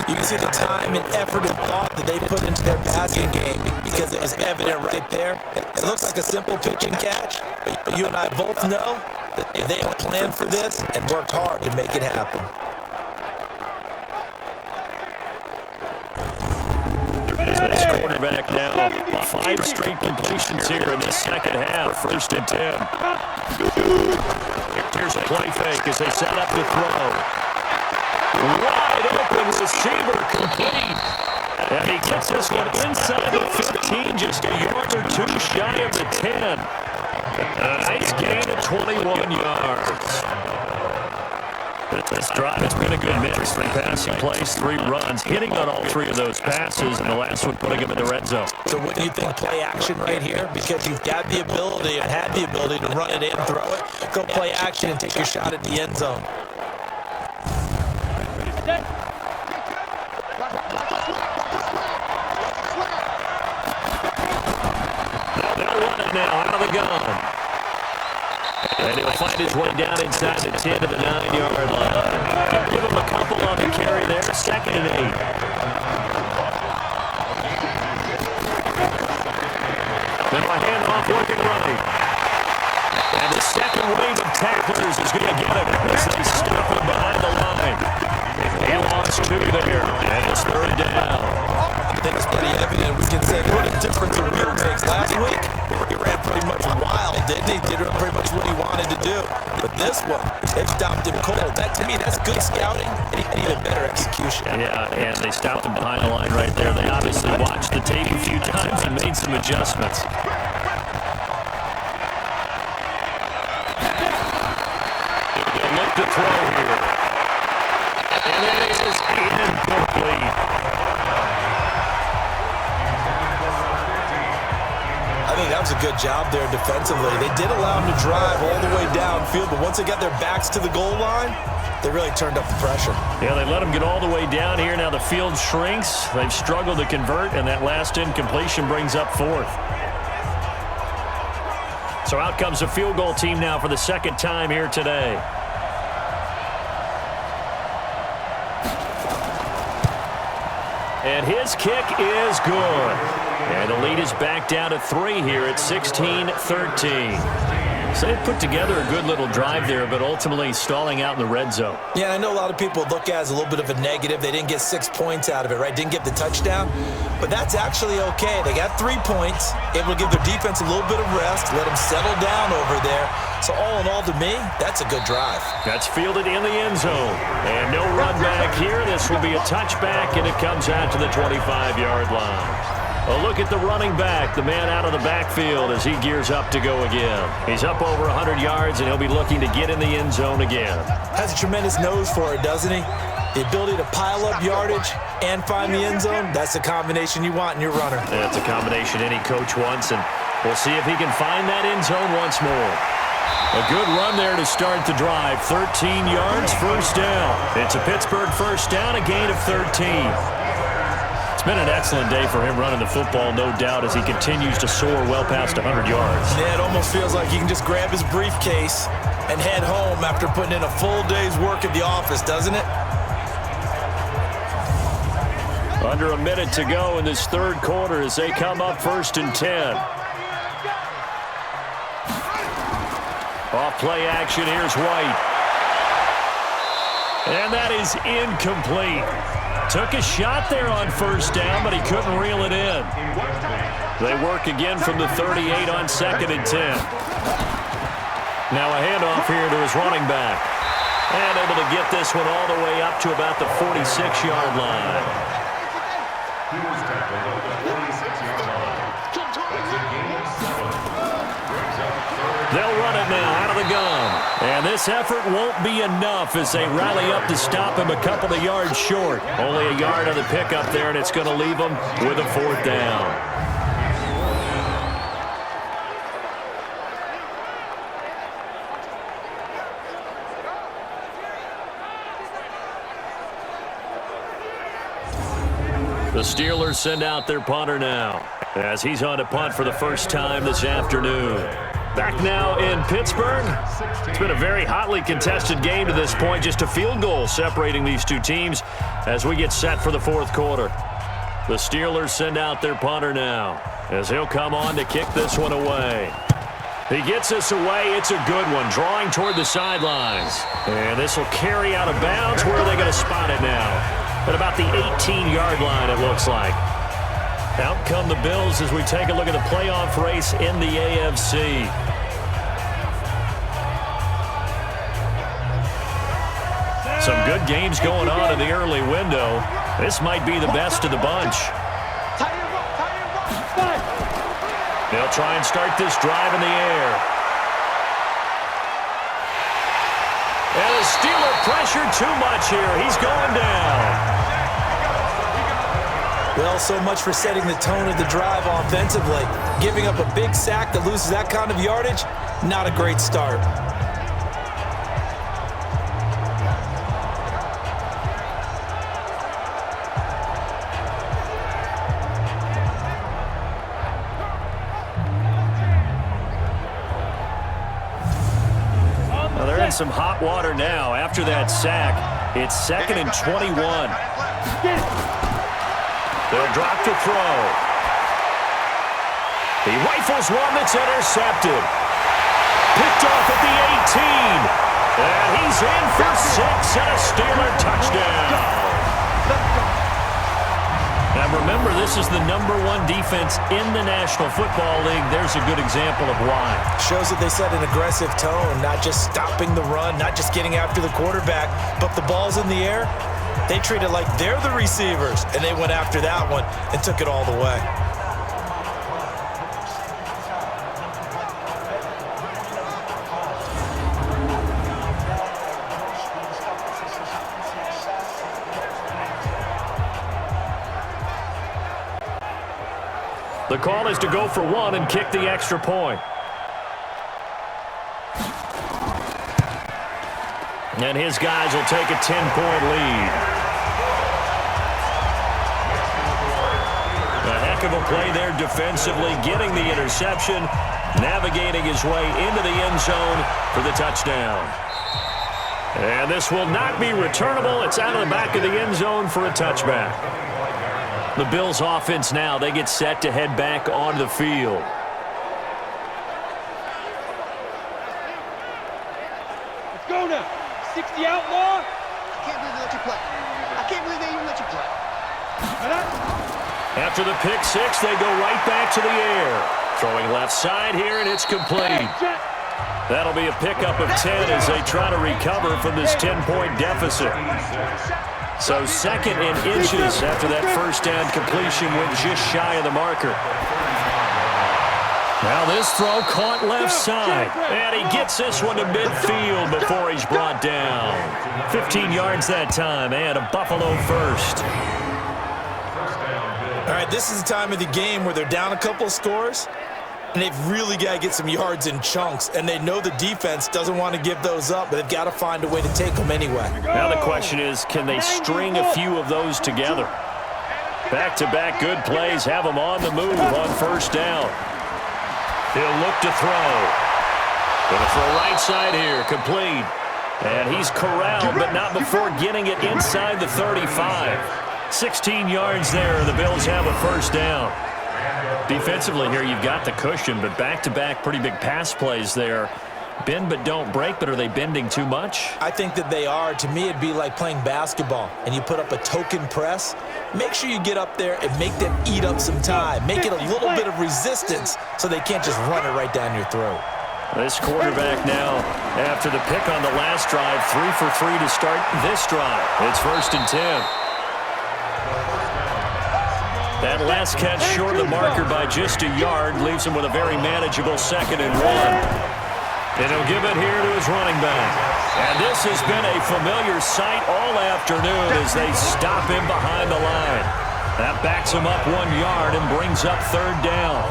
You can see the time and effort and thought that they put into their passing game because it was evident right there. It looks like a simple pitch and catch, but you and I both know that they have planned for this and worked hard to make it happen. This quarterback now, 5 straight completions here in the second half. 1st and 10. Here's a play fake as they set up to throw. Wide open receiver complete. And he gets this one inside the 15, just a yard or 2 shy of the 10. A nice gain of 21 yards. This drive has been a good mix. 3 passing plays, 3 runs, hitting on all 3 of those passes, and the last one putting him in the red zone. So what do you think, play action right here? Because you've got the ability and had the ability to run it in, throw it, go play action and take your shot at the end zone. They'll run it now out of the gun. And he'll find his way down inside the 10 to the 9-yard line. Give him a couple on the carry there. 2nd and 8. Then a handoff looking right. And the second wave of tacklers is going to get him as they stop him behind the line. He lost 2 there, and it's 3rd down. I think it's pretty evident. We can say what a difference a wheel makes. Last week, he ran pretty much wild, didn't he? Did pretty much what he wanted to do. But this one, they stopped him cold. That, to me, that's good scouting and even better execution. Yeah, and they stopped him behind the line right there. They obviously watched the tape a few times and made some adjustments. They'll look to throw here. And it is incomplete. I think that was a good job there defensively. They did allow him to drive all the way downfield, but once they got their backs to the goal line, they really turned up the pressure. Yeah, they let him get all the way down here. Now the field shrinks. They've struggled to convert, and that last incompletion brings up 4th. So out comes a field goal team now for the 2nd time here today. And his kick is good. And the lead is back down to 3 here at 16-13. So they put together a good little drive there, but ultimately stalling out in the red zone. Yeah, I know a lot of people look at it as a little bit of a negative. They didn't get 6 points out of it, right? Didn't get the touchdown. But that's actually okay. They got 3 points, able to give their defense a little bit of rest, let them settle down over there. So all in all, to me, that's a good drive. That's fielded in the end zone. And no run back here. This will be a touchback, and it comes out to the 25-yard line. A look at the running back, the man out of the backfield as he gears up to go again. He's up over 100 yards, and he'll be looking to get in the end zone again. Has a tremendous nose for it, doesn't he? The ability to pile up yardage and find the end zone, that's the combination you want in your runner. That's a combination any coach wants, and we'll see if he can find that end zone once more. A good run there to start the drive. 13 yards, first down. It's a Pittsburgh first down, a gain of 13. It's been an excellent day for him running the football, no doubt, as he continues to soar well past 100 yards. Yeah, it almost feels like he can just grab his briefcase and head home after putting in a full day's work at the office, doesn't it? Under a minute to go in this third quarter as they come up 1st and 10. Off play action, here's White. And that is incomplete. Took a shot there on 1st down, but he couldn't reel it in. They work again from the 38 on 2nd and 10. Now a handoff here to his running back. And able to get this one all the way up to about the 46-yard line. He was tackled at the 46-yard line. That's a gain of 7. Brings up 3rd. They'll run it now out of the gun. And this effort won't be enough as they rally up to stop him a couple of yards short. Only a yard on the pickup there, and it's going to leave him with a 4th down. The Steelers send out their punter now as he's on to punt for the first time this afternoon. Back now in Pittsburgh. It's been a very hotly contested game to this point. Just a field goal separating these two teams as we get set for the 4th quarter. The Steelers send out their punter now as he'll come on to kick this one away. He gets this away. It's a good one, drawing toward the sidelines. And this will carry out of bounds. Where are they going to spot it now? At about the 18-yard line, it looks like. Out come the Bills as we take a look at the playoff race in the AFC. Some good games going on in the early window. This might be the best of the bunch. They'll try and start this drive in the air. And the Steeler pressure too much here. He's going down. Well, so much for setting the tone of the drive offensively. Giving up a big sack that loses that kind of yardage, not a great start. Well, they're in some hot water now. After that sack, it's 2nd and 21. They'll drop to throw. He rifles one that's intercepted. Picked off at the 18. And he's in for 6 and a Steeler touchdown. Now remember, this is the #1 defense in the National Football League. There's a good example of why. Shows that they set an aggressive tone, not just stopping the run, not just getting after the quarterback, but the ball's in the air. They treat it like they're the receivers, and they went after that one and took it all the way. The call is to go for 1 and kick the extra point. And his guys will take a 10-point lead. A heck of a play there defensively, getting the interception, navigating his way into the end zone for the touchdown. And this will not be returnable. It's out of the back of the end zone for a touchback. The Bills offense now, they get set to head back onto the field. Let's go now. 60 outlaw. I can't believe they let you play. I can't believe they even let you play. After the pick six, they go right back to the air. Throwing left side here, and it's complete. That'll be a pickup of 10 as they try to recover from this 10-point deficit. So 2nd and inches after that first down completion went just shy of the marker. Now this throw caught left side. And he gets this one to midfield before he's brought down. 15 yards that time and a Buffalo first. All right, this is the time of the game where they're down a couple of scores, and they've really got to get some yards in chunks, and they know the defense doesn't want to give those up, but they've got to find a way to take them anyway. Now the question is, can they string a few of those together? Back-to-back good plays have him on the move on first down. He'll look to throw. Going to throw right side here, complete. And he's corralled, but not before getting it inside the 35. 16 yards there, and the Bills have a first down. Defensively here, you've got the cushion, but back-to-back pretty big pass plays there. Bend but don't break, but are they bending too much? I think that they are. To me, it'd be like playing basketball, and you put up a token press. Make sure you get up there and make them eat up some time. Make it a little bit of resistance so they can't just run it right down your throat. This quarterback now, after the pick on the last drive, 3 for 3 to start this drive. It's 1st and 10. That last catch short of the marker by just a yard leaves him with a very manageable 2nd and 1. And he'll give it here to his running back. And this has been a familiar sight all afternoon as they stop him behind the line. That backs him up 1 yard and brings up 3rd down.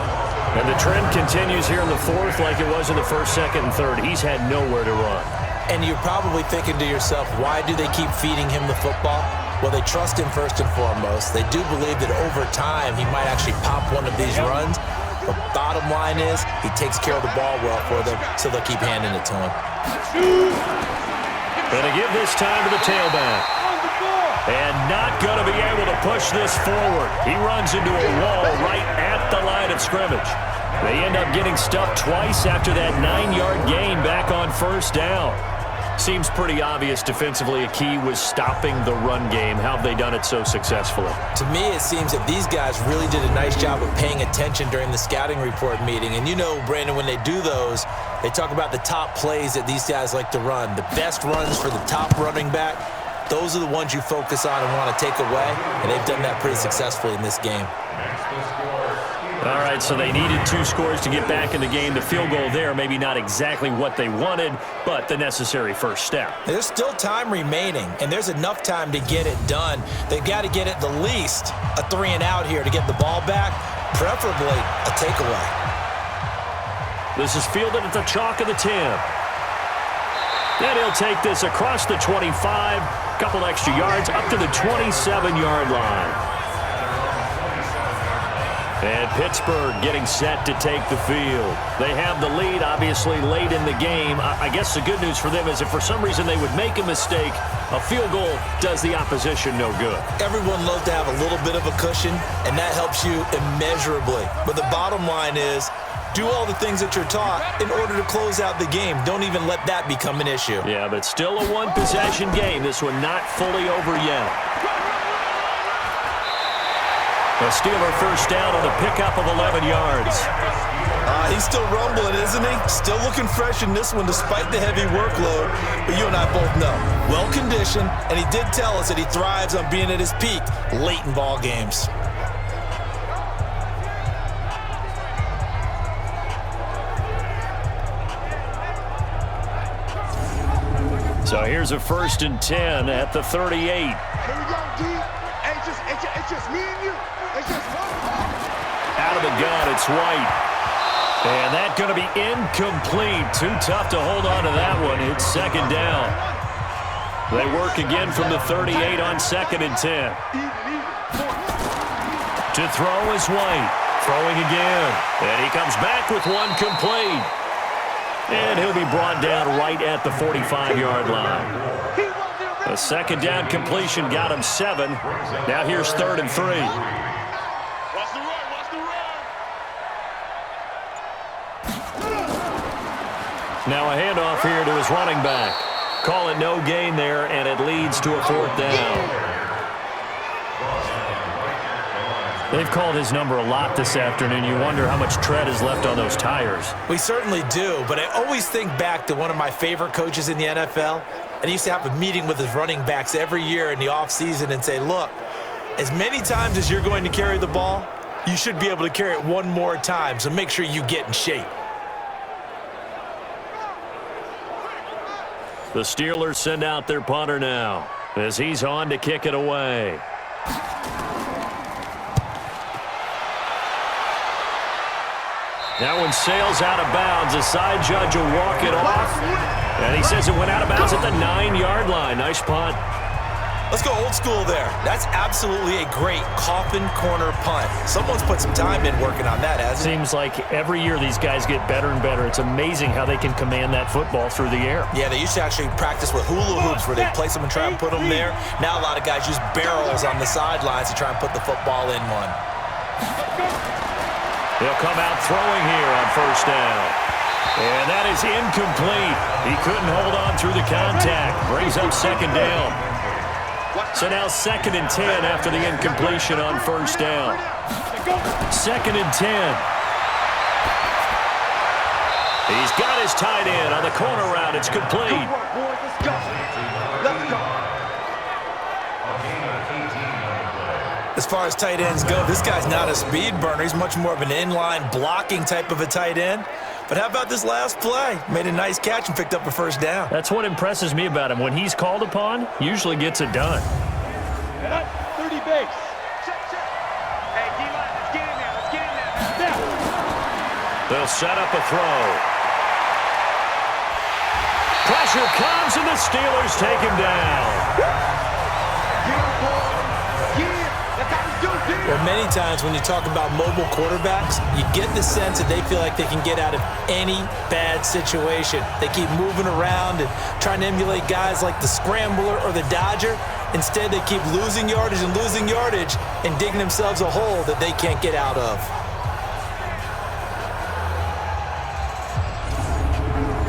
And the trend continues here in the 4th like it was in the 1st, 2nd, and 3rd. He's had nowhere to run. And you're probably thinking to yourself, why do they keep feeding him the football? Well, they trust him first and foremost. They do believe that over time he might actually pop one of these runs. The bottom line is he takes care of the ball well for them, so they'll keep handing it to him. Going to give this time to the tailback. And not going to be able to push this forward. He runs into a wall right at the line of scrimmage. They end up getting stuffed twice after that 9-yard gain back on 1st down. Seems pretty obvious defensively a key was stopping the run game. How have they done it so successfully? To me, it seems that these guys really did a nice job of paying attention during the scouting report meeting. And you know, Brandon, when they do those, they talk about the top plays that these guys like to run. The best runs for the top running back, those are the ones you focus on and want to take away. And they've done that pretty successfully in this game. All right, so they needed 2 scores to get back in the game. The field goal there, maybe not exactly what they wanted, but the necessary first step. There's still time remaining, and there's enough time to get it done. They've got to get at the least a 3 and out here to get the ball back, preferably a takeaway. This is fielded at the chalk of the 10. And he'll take this across the 25, couple extra yards up to the 27-yard line. And Pittsburgh getting set to take the field. They have the lead, obviously, late in the game. I guess the good news for them is if for some reason they would make a mistake, a field goal does the opposition no good. Everyone loves to have a little bit of a cushion, and that helps you immeasurably. But the bottom line is, do all the things that you're taught in order to close out the game. Don't even let that become an issue. Yeah, but still a one-possession game. This one not fully over yet. A Steeler first down on the pickup of 11 yards. He's still rumbling, isn't he? Still looking fresh in this one despite the heavy workload. But you and I both know, well-conditioned, and he did tell us that he thrives on being at his peak late in ball games. So here's a 1st and 10 at the 38. Here we go, D. It's just me and you. It's just one ball. Out of the gun, it's White. And that's going to be incomplete. Too tough to hold on to that one. It's 2nd down. They work again from the 38 on 2nd and 10. To throw is White. Throwing again. And he comes back with one complete. And he'll be brought down right at the 45-yard line. A 2nd down completion got him 7. Now here's 3rd and 3. Watch the run, watch the run. Now a handoff here to his running back. Call it no gain there, and it leads to a 4th down. They've called his number a lot this afternoon. You wonder how much tread is left on those tires. We certainly do, but I always think back to one of my favorite coaches in the NFL, and he used to have a meeting with his running backs every year in the offseason and say, look, as many times as you're going to carry the ball, you should be able to carry it one more time, so make sure you get in shape. The Steelers send out their punter now as he's on to kick it away. That one sails out of bounds. The side judge will walk it off. And he says it went out of bounds at the 9-yard line. Nice punt. Let's go old school there. That's absolutely a great coffin corner punt. Someone's put some time in working on that, hasn't it? Seems like every year these guys get better and better. It's amazing how they can command that football through the air. Yeah, they used to actually practice with hula hoops where they'd place them and try and put them there. Now a lot of guys use barrels on the sidelines to try and put the football in one. He'll come out throwing here on first down. And that is incomplete. He couldn't hold on through the contact. Brings up second down. So now 2nd and 10 after the incompletion on first down. 2nd and 10. He's got his tight end on the corner route. It's complete. As far as tight ends go, this guy's not a speed burner. He's much more of an inline blocking type of a tight end. But how about this last play? Made a nice catch and picked up a first down. That's what impresses me about him. When he's called upon, usually gets it done. 30 base. Hey, D-line, let's get in there. Let's get in there. They'll set up a throw. Pressure comes, and the Steelers take him down. Well, many times when you talk about mobile quarterbacks, you get the sense that they feel like they can get out of any bad situation. They keep moving around and trying to emulate guys like the Scrambler or the Dodger. Instead, they keep losing yardage and digging themselves a hole that they can't get out of.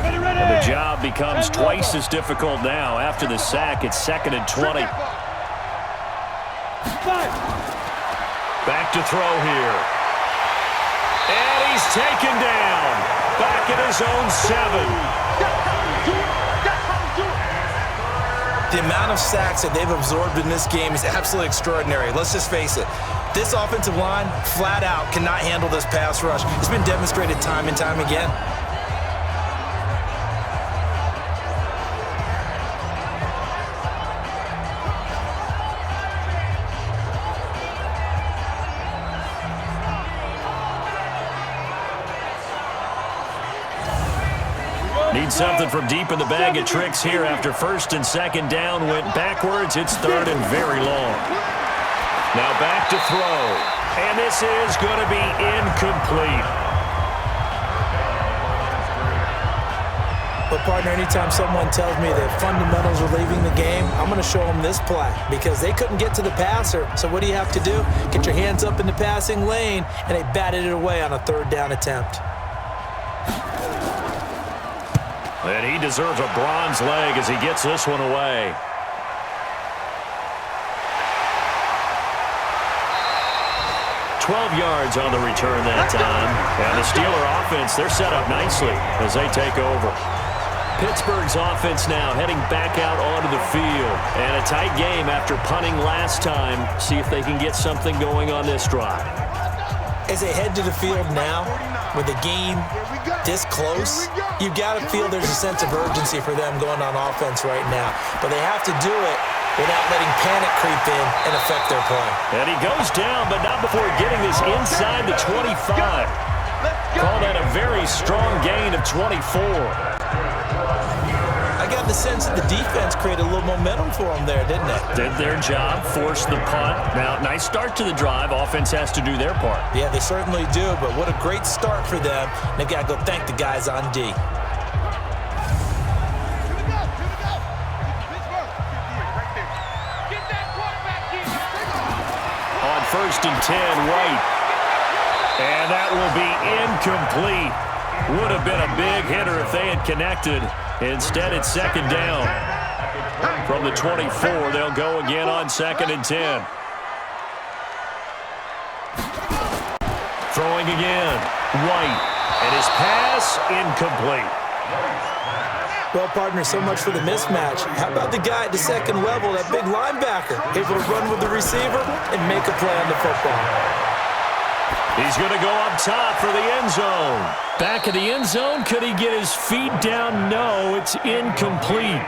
And the job becomes twice as difficult now. After the sack, it's 2nd and 20. Back to throw here. And he's taken down. Back at his own 7. The amount of sacks that they've absorbed in this game is absolutely extraordinary. Let's just face it. This offensive line, flat out, cannot handle this pass rush. It's been demonstrated time and time again. Need something from deep in the bag of tricks here after 1st and 2nd down. Went backwards. It's 3rd and very long. Now back to throw. And this is going to be incomplete. But, partner, anytime someone tells me that fundamentals are leaving the game, I'm going to show them this play because they couldn't get to the passer. So what do you have to do? Get your hands up in the passing lane, and they batted it away on a 3rd down attempt. And he deserves a bronze leg as he gets this one away. Yards on the return that time. And the Steeler offense, they're set up nicely as they take over. Pittsburgh's offense now heading back out onto the field. And a tight game after punting last time. See if they can get something going on this drive. As they head to the field now, with the game this close, you've got to feel there's a sense of urgency for them going on offense right now. But they have to do it without letting panic creep in and affect their play. And he goes down, but not before getting this inside the 25. Call that a very strong gain of 24. I got the sense that the defense created a little momentum for them there, didn't they? Did their job, forced the punt. Now, nice start to the drive. Offense has to do their part. Yeah, they certainly do, but what a great start for them. They've got to go thank the guys on D. On 1st and 10, White. And that will be incomplete. Would have been a big hitter if they had connected. Instead, it's 2nd down. From the 24, they'll go again on 2nd and 10. Throwing again. White. And his pass incomplete. Well, partner, so much for the mismatch. How about the guy at the 2nd level, that big linebacker, able to run with the receiver and make a play on the football? He's going to go up top for the end zone. Back of the end zone. Could he get his feet down? No, it's incomplete.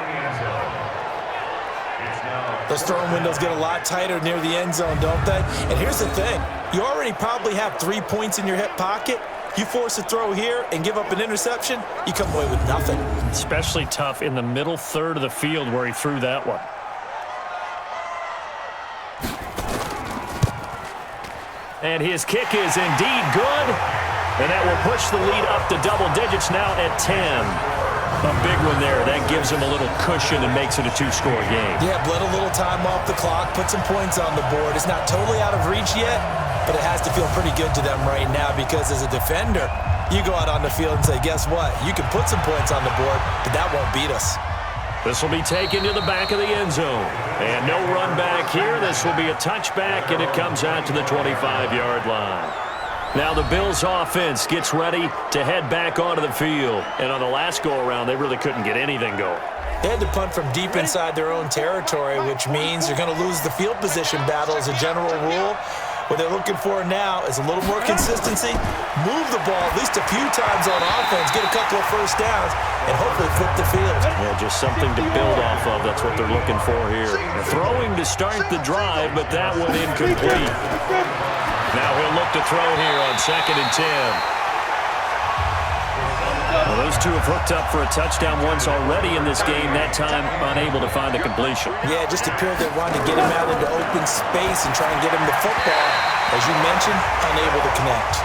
Those throwing windows get a lot tighter near the end zone, don't they? And here's the thing. You already probably have 3 points in your hip pocket. You force a throw here and give up an interception, you come away with nothing. Especially tough in the middle third of the field where he threw that one. And his kick is indeed good. And that will push the lead up to double digits now at 10. A big one there. That gives him a little cushion and makes it a two-score game. Yeah, bled a little time off the clock, put some points on the board. It's not totally out of reach yet, but it has to feel pretty good to them right now because as a defender, you go out on the field and say, guess what? You can put some points on the board, but that won't beat us. This will be taken to the back of the end zone. And no run back here. This will be a touchback, and it comes out to the 25-yard line. Now the Bills' offense gets ready to head back onto the field. And on the last go-around, they really couldn't get anything going. They had to punt from deep inside their own territory, which means you're going to lose the field position battle as a general rule. What they're looking for now is a little more consistency, move the ball at least a few times on offense, get a couple of first downs, and hopefully flip the field. Yeah, just something to build off of. That's what they're looking for here. Throwing to start the drive, but that one incomplete. Now he'll look to throw here on 2nd and 10. Well, those two have hooked up for a touchdown once already in this game, that time unable to find a completion. Yeah, it just appeared they wanted to get him out into open space and try and get him the football. As you mentioned, unable to connect.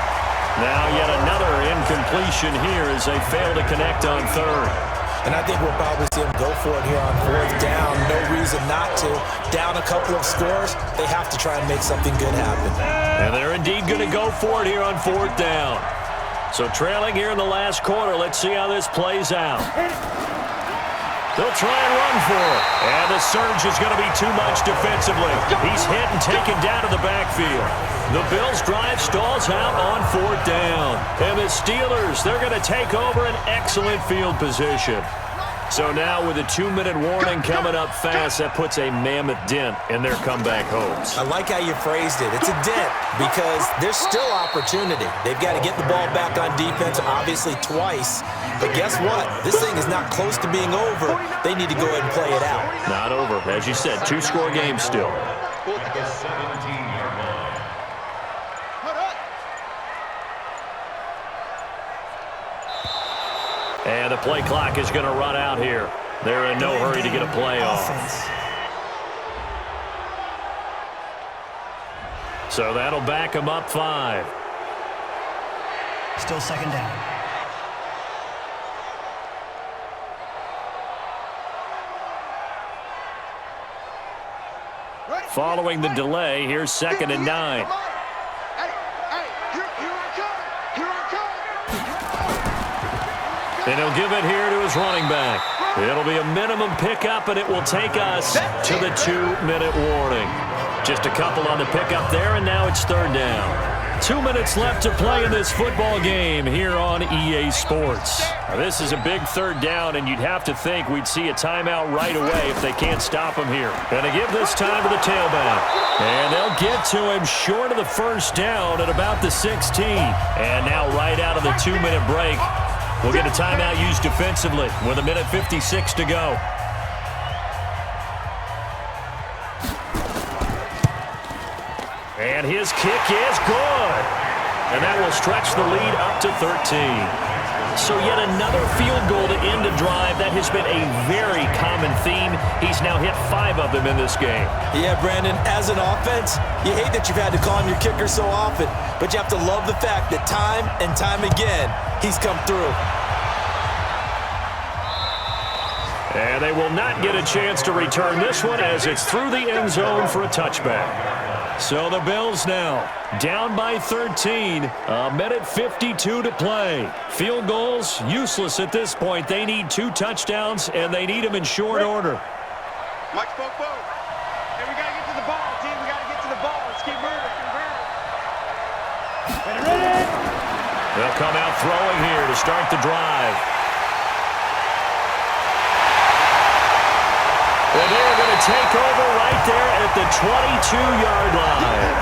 Now yet another incompletion here as they fail to connect on 3rd. And I think we'll probably see him go for it here on 4th down. No reason not to. Down a couple of scores, they have to try and make something good happen. And they're indeed going to go for it here on 4th down. So trailing here in the last quarter, let's see how this plays out. They'll try and run for it. And the surge is going to be too much defensively. He's hit and taken down to the backfield. The Bills' drive stalls out on 4th down. And the Steelers, they're going to take over an excellent field position. So now with a 2-minute warning coming up fast, that puts a mammoth dent in their comeback hopes. I like how you phrased it. It's a dent because there's still opportunity. They've got to get the ball back on defense, obviously twice. But guess what? This thing is not close to being over. They need to go ahead and play it out. Not over. As you said, 2-score game still. At the 17-yard line. And the play clock is going to run out here. They're in no hurry to get a play off. So that'll back them up 5. Still 2nd down. Following the delay, here's 2nd and 9. And he'll give it here to his running back. It'll be a minimum pickup, and it will take us to the 2-minute warning. Just a couple on the pickup there, and now it's 3rd down. 2 minutes left to play in this football game here on EA Sports. Now, this is a big 3rd down, and you'd have to think we'd see a timeout right away if they can't stop him here. Going to give this time to the tailback. And they'll get to him short of the 1st down at about the 16. And now right out of the 2-minute break, we'll get a timeout used defensively with 1:56 to go. And his kick is good. And that will stretch the lead up to 13. So yet another field goal to end a drive. That has been a very common theme. He's now hit 5 of them in this game. Yeah, Brandon, as an offense, you hate that you've had to call on your kicker so often, but you have to love the fact that time and time again, he's come through. And they will not get a chance to return this one as it's through the end zone for a touchback. So the Bills now down by 13, 1:52 to play. Field goals useless at this point. They need 2 touchdowns, and they need them in short order. Mike spoke both. Hey, we got to get to the ball, team. We got to get to the ball. Let's keep moving. Ready. They'll come out throwing here to start the drive. Well, they're going to take over right there at the 22-yard line.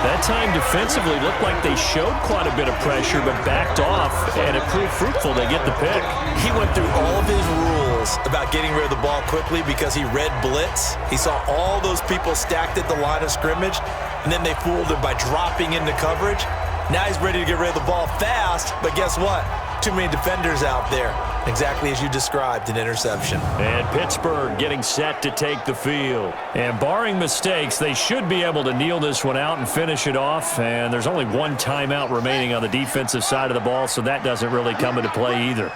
That time defensively looked like they showed quite a bit of pressure but backed off, and it proved fruitful. They get the pick. He went through all of his rules about getting rid of the ball quickly because he read blitz. He saw all those people stacked at the line of scrimmage, and then they fooled him by dropping into coverage. Now he's ready to get rid of the ball fast, but guess what? Too many defenders out there. Exactly as you described, an interception. And Pittsburgh getting set to take the field. And barring mistakes, they should be able to kneel this one out and finish it off. And there's only one timeout remaining on the defensive side of the ball, so that doesn't really come into play either.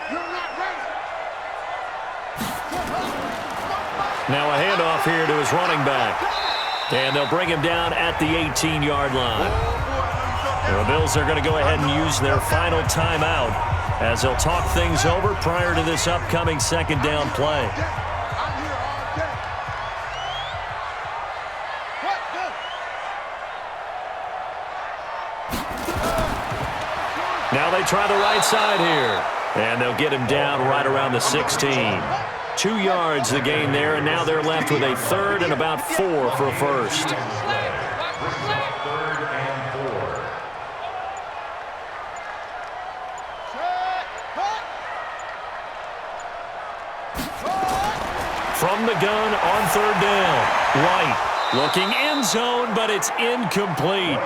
Now a handoff here to his running back. And they'll bring him down at the 18-yard line. The Bills are going to go ahead and use their final timeout as they'll talk things over prior to this upcoming second down play. Now they try the right side here. And they'll get him down right around the 16. 2 yards the gain there, and now they're left with a third and about 4 for a first. From the gun on third down. White looking end zone, but it's incomplete.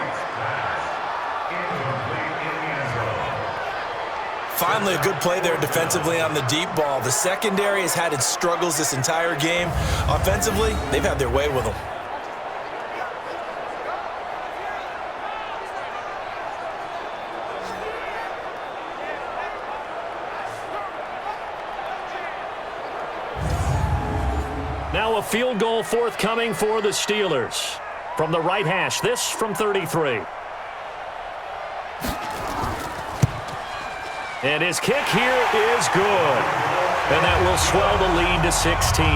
Finally, a good play there defensively on the deep ball. The secondary has had its struggles this entire game. Offensively, they've had their way with them. Now a field goal forthcoming for the Steelers. From the right hash, this from 33. And his kick here is good. And that will swell the lead to 16.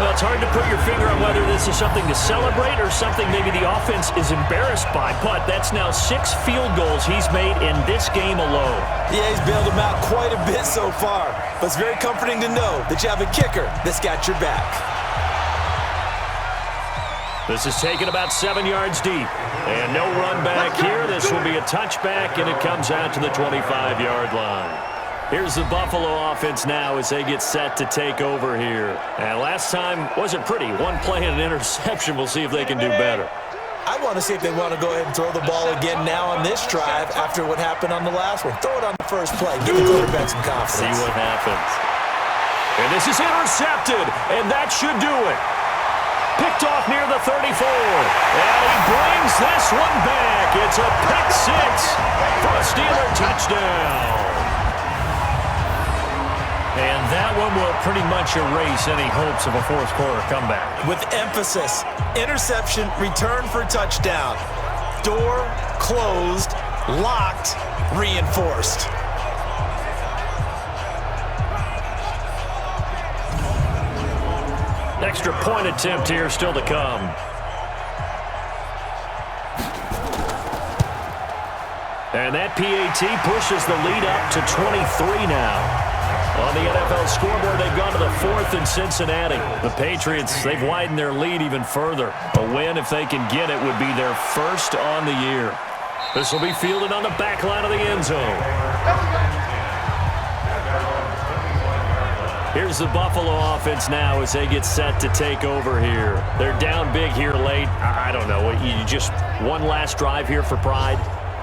Well, it's hard to put your finger on whether this is something to celebrate or something maybe the offense is embarrassed by. But that's now 6 field goals he's made in this game alone. Yeah, he's bailed them out quite a bit so far. But it's very comforting to know that you have a kicker that's got your back. This is taken about 7 yards deep. And no run back here. This will be a touchback, and it comes out to the 25-yard line. Here's the Buffalo offense now as they get set to take over here. And last time wasn't pretty. One play and an interception. We'll see if they can do better. I want to see if they want to go ahead and throw the ball again now on this drive after what happened on the last one. Throw it on the first play. Give the quarterback some confidence. See what happens. And this is intercepted, and that should do it. Picked off near the 34. And he brings this one back. It's a pick 6 for a Steeler touchdown. And that one will pretty much erase any hopes of a fourth-quarter comeback. With emphasis, interception, return for touchdown. Door closed, locked, reinforced. Extra point attempt here still to come. And that PAT pushes the lead up to 23 now. On the NFL scoreboard, they've gone to the 4th in Cincinnati. The Patriots, they've widened their lead even further. A win, if they can get it, would be their first on the year. This will be fielded on the back line of the end zone. Here's the Buffalo offense now as they get set to take over here. They're down big here late. I don't know. You just one last drive here for pride?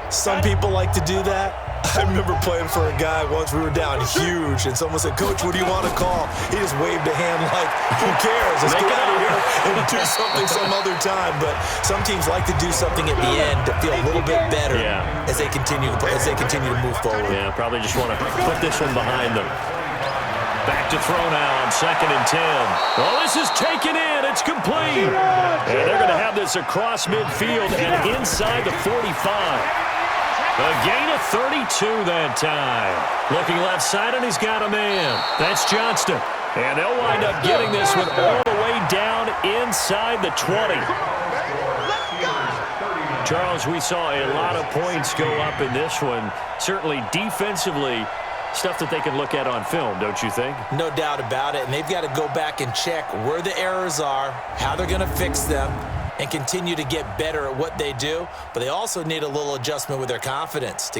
Some people like to do that. I remember playing for a guy once. We were down huge, and someone said, "Coach, what do you want to call?" He just waved a hand like, "Who cares? Let's get out of here and do something some other time." But some teams like to do something at the end to feel a little bit better as they continue to move forward. Yeah, probably just want to put this one behind them. Back to throw now on 2nd and 10. Oh, this is taken in. It's complete. And they're going to have this across midfield and inside the 45. A gain of 32 that time. Looking left side, and he's got a man. That's Johnston. And they'll wind up getting this one all the way down inside the 20. Charles, we saw a lot of points go up in this one. Certainly defensively, stuff that they can look at on film, don't you think? No doubt about it. And they've got to go back and check where the errors are, how they're going to fix them, and continue to get better at what they do. But they also need a little adjustment with their confidence to get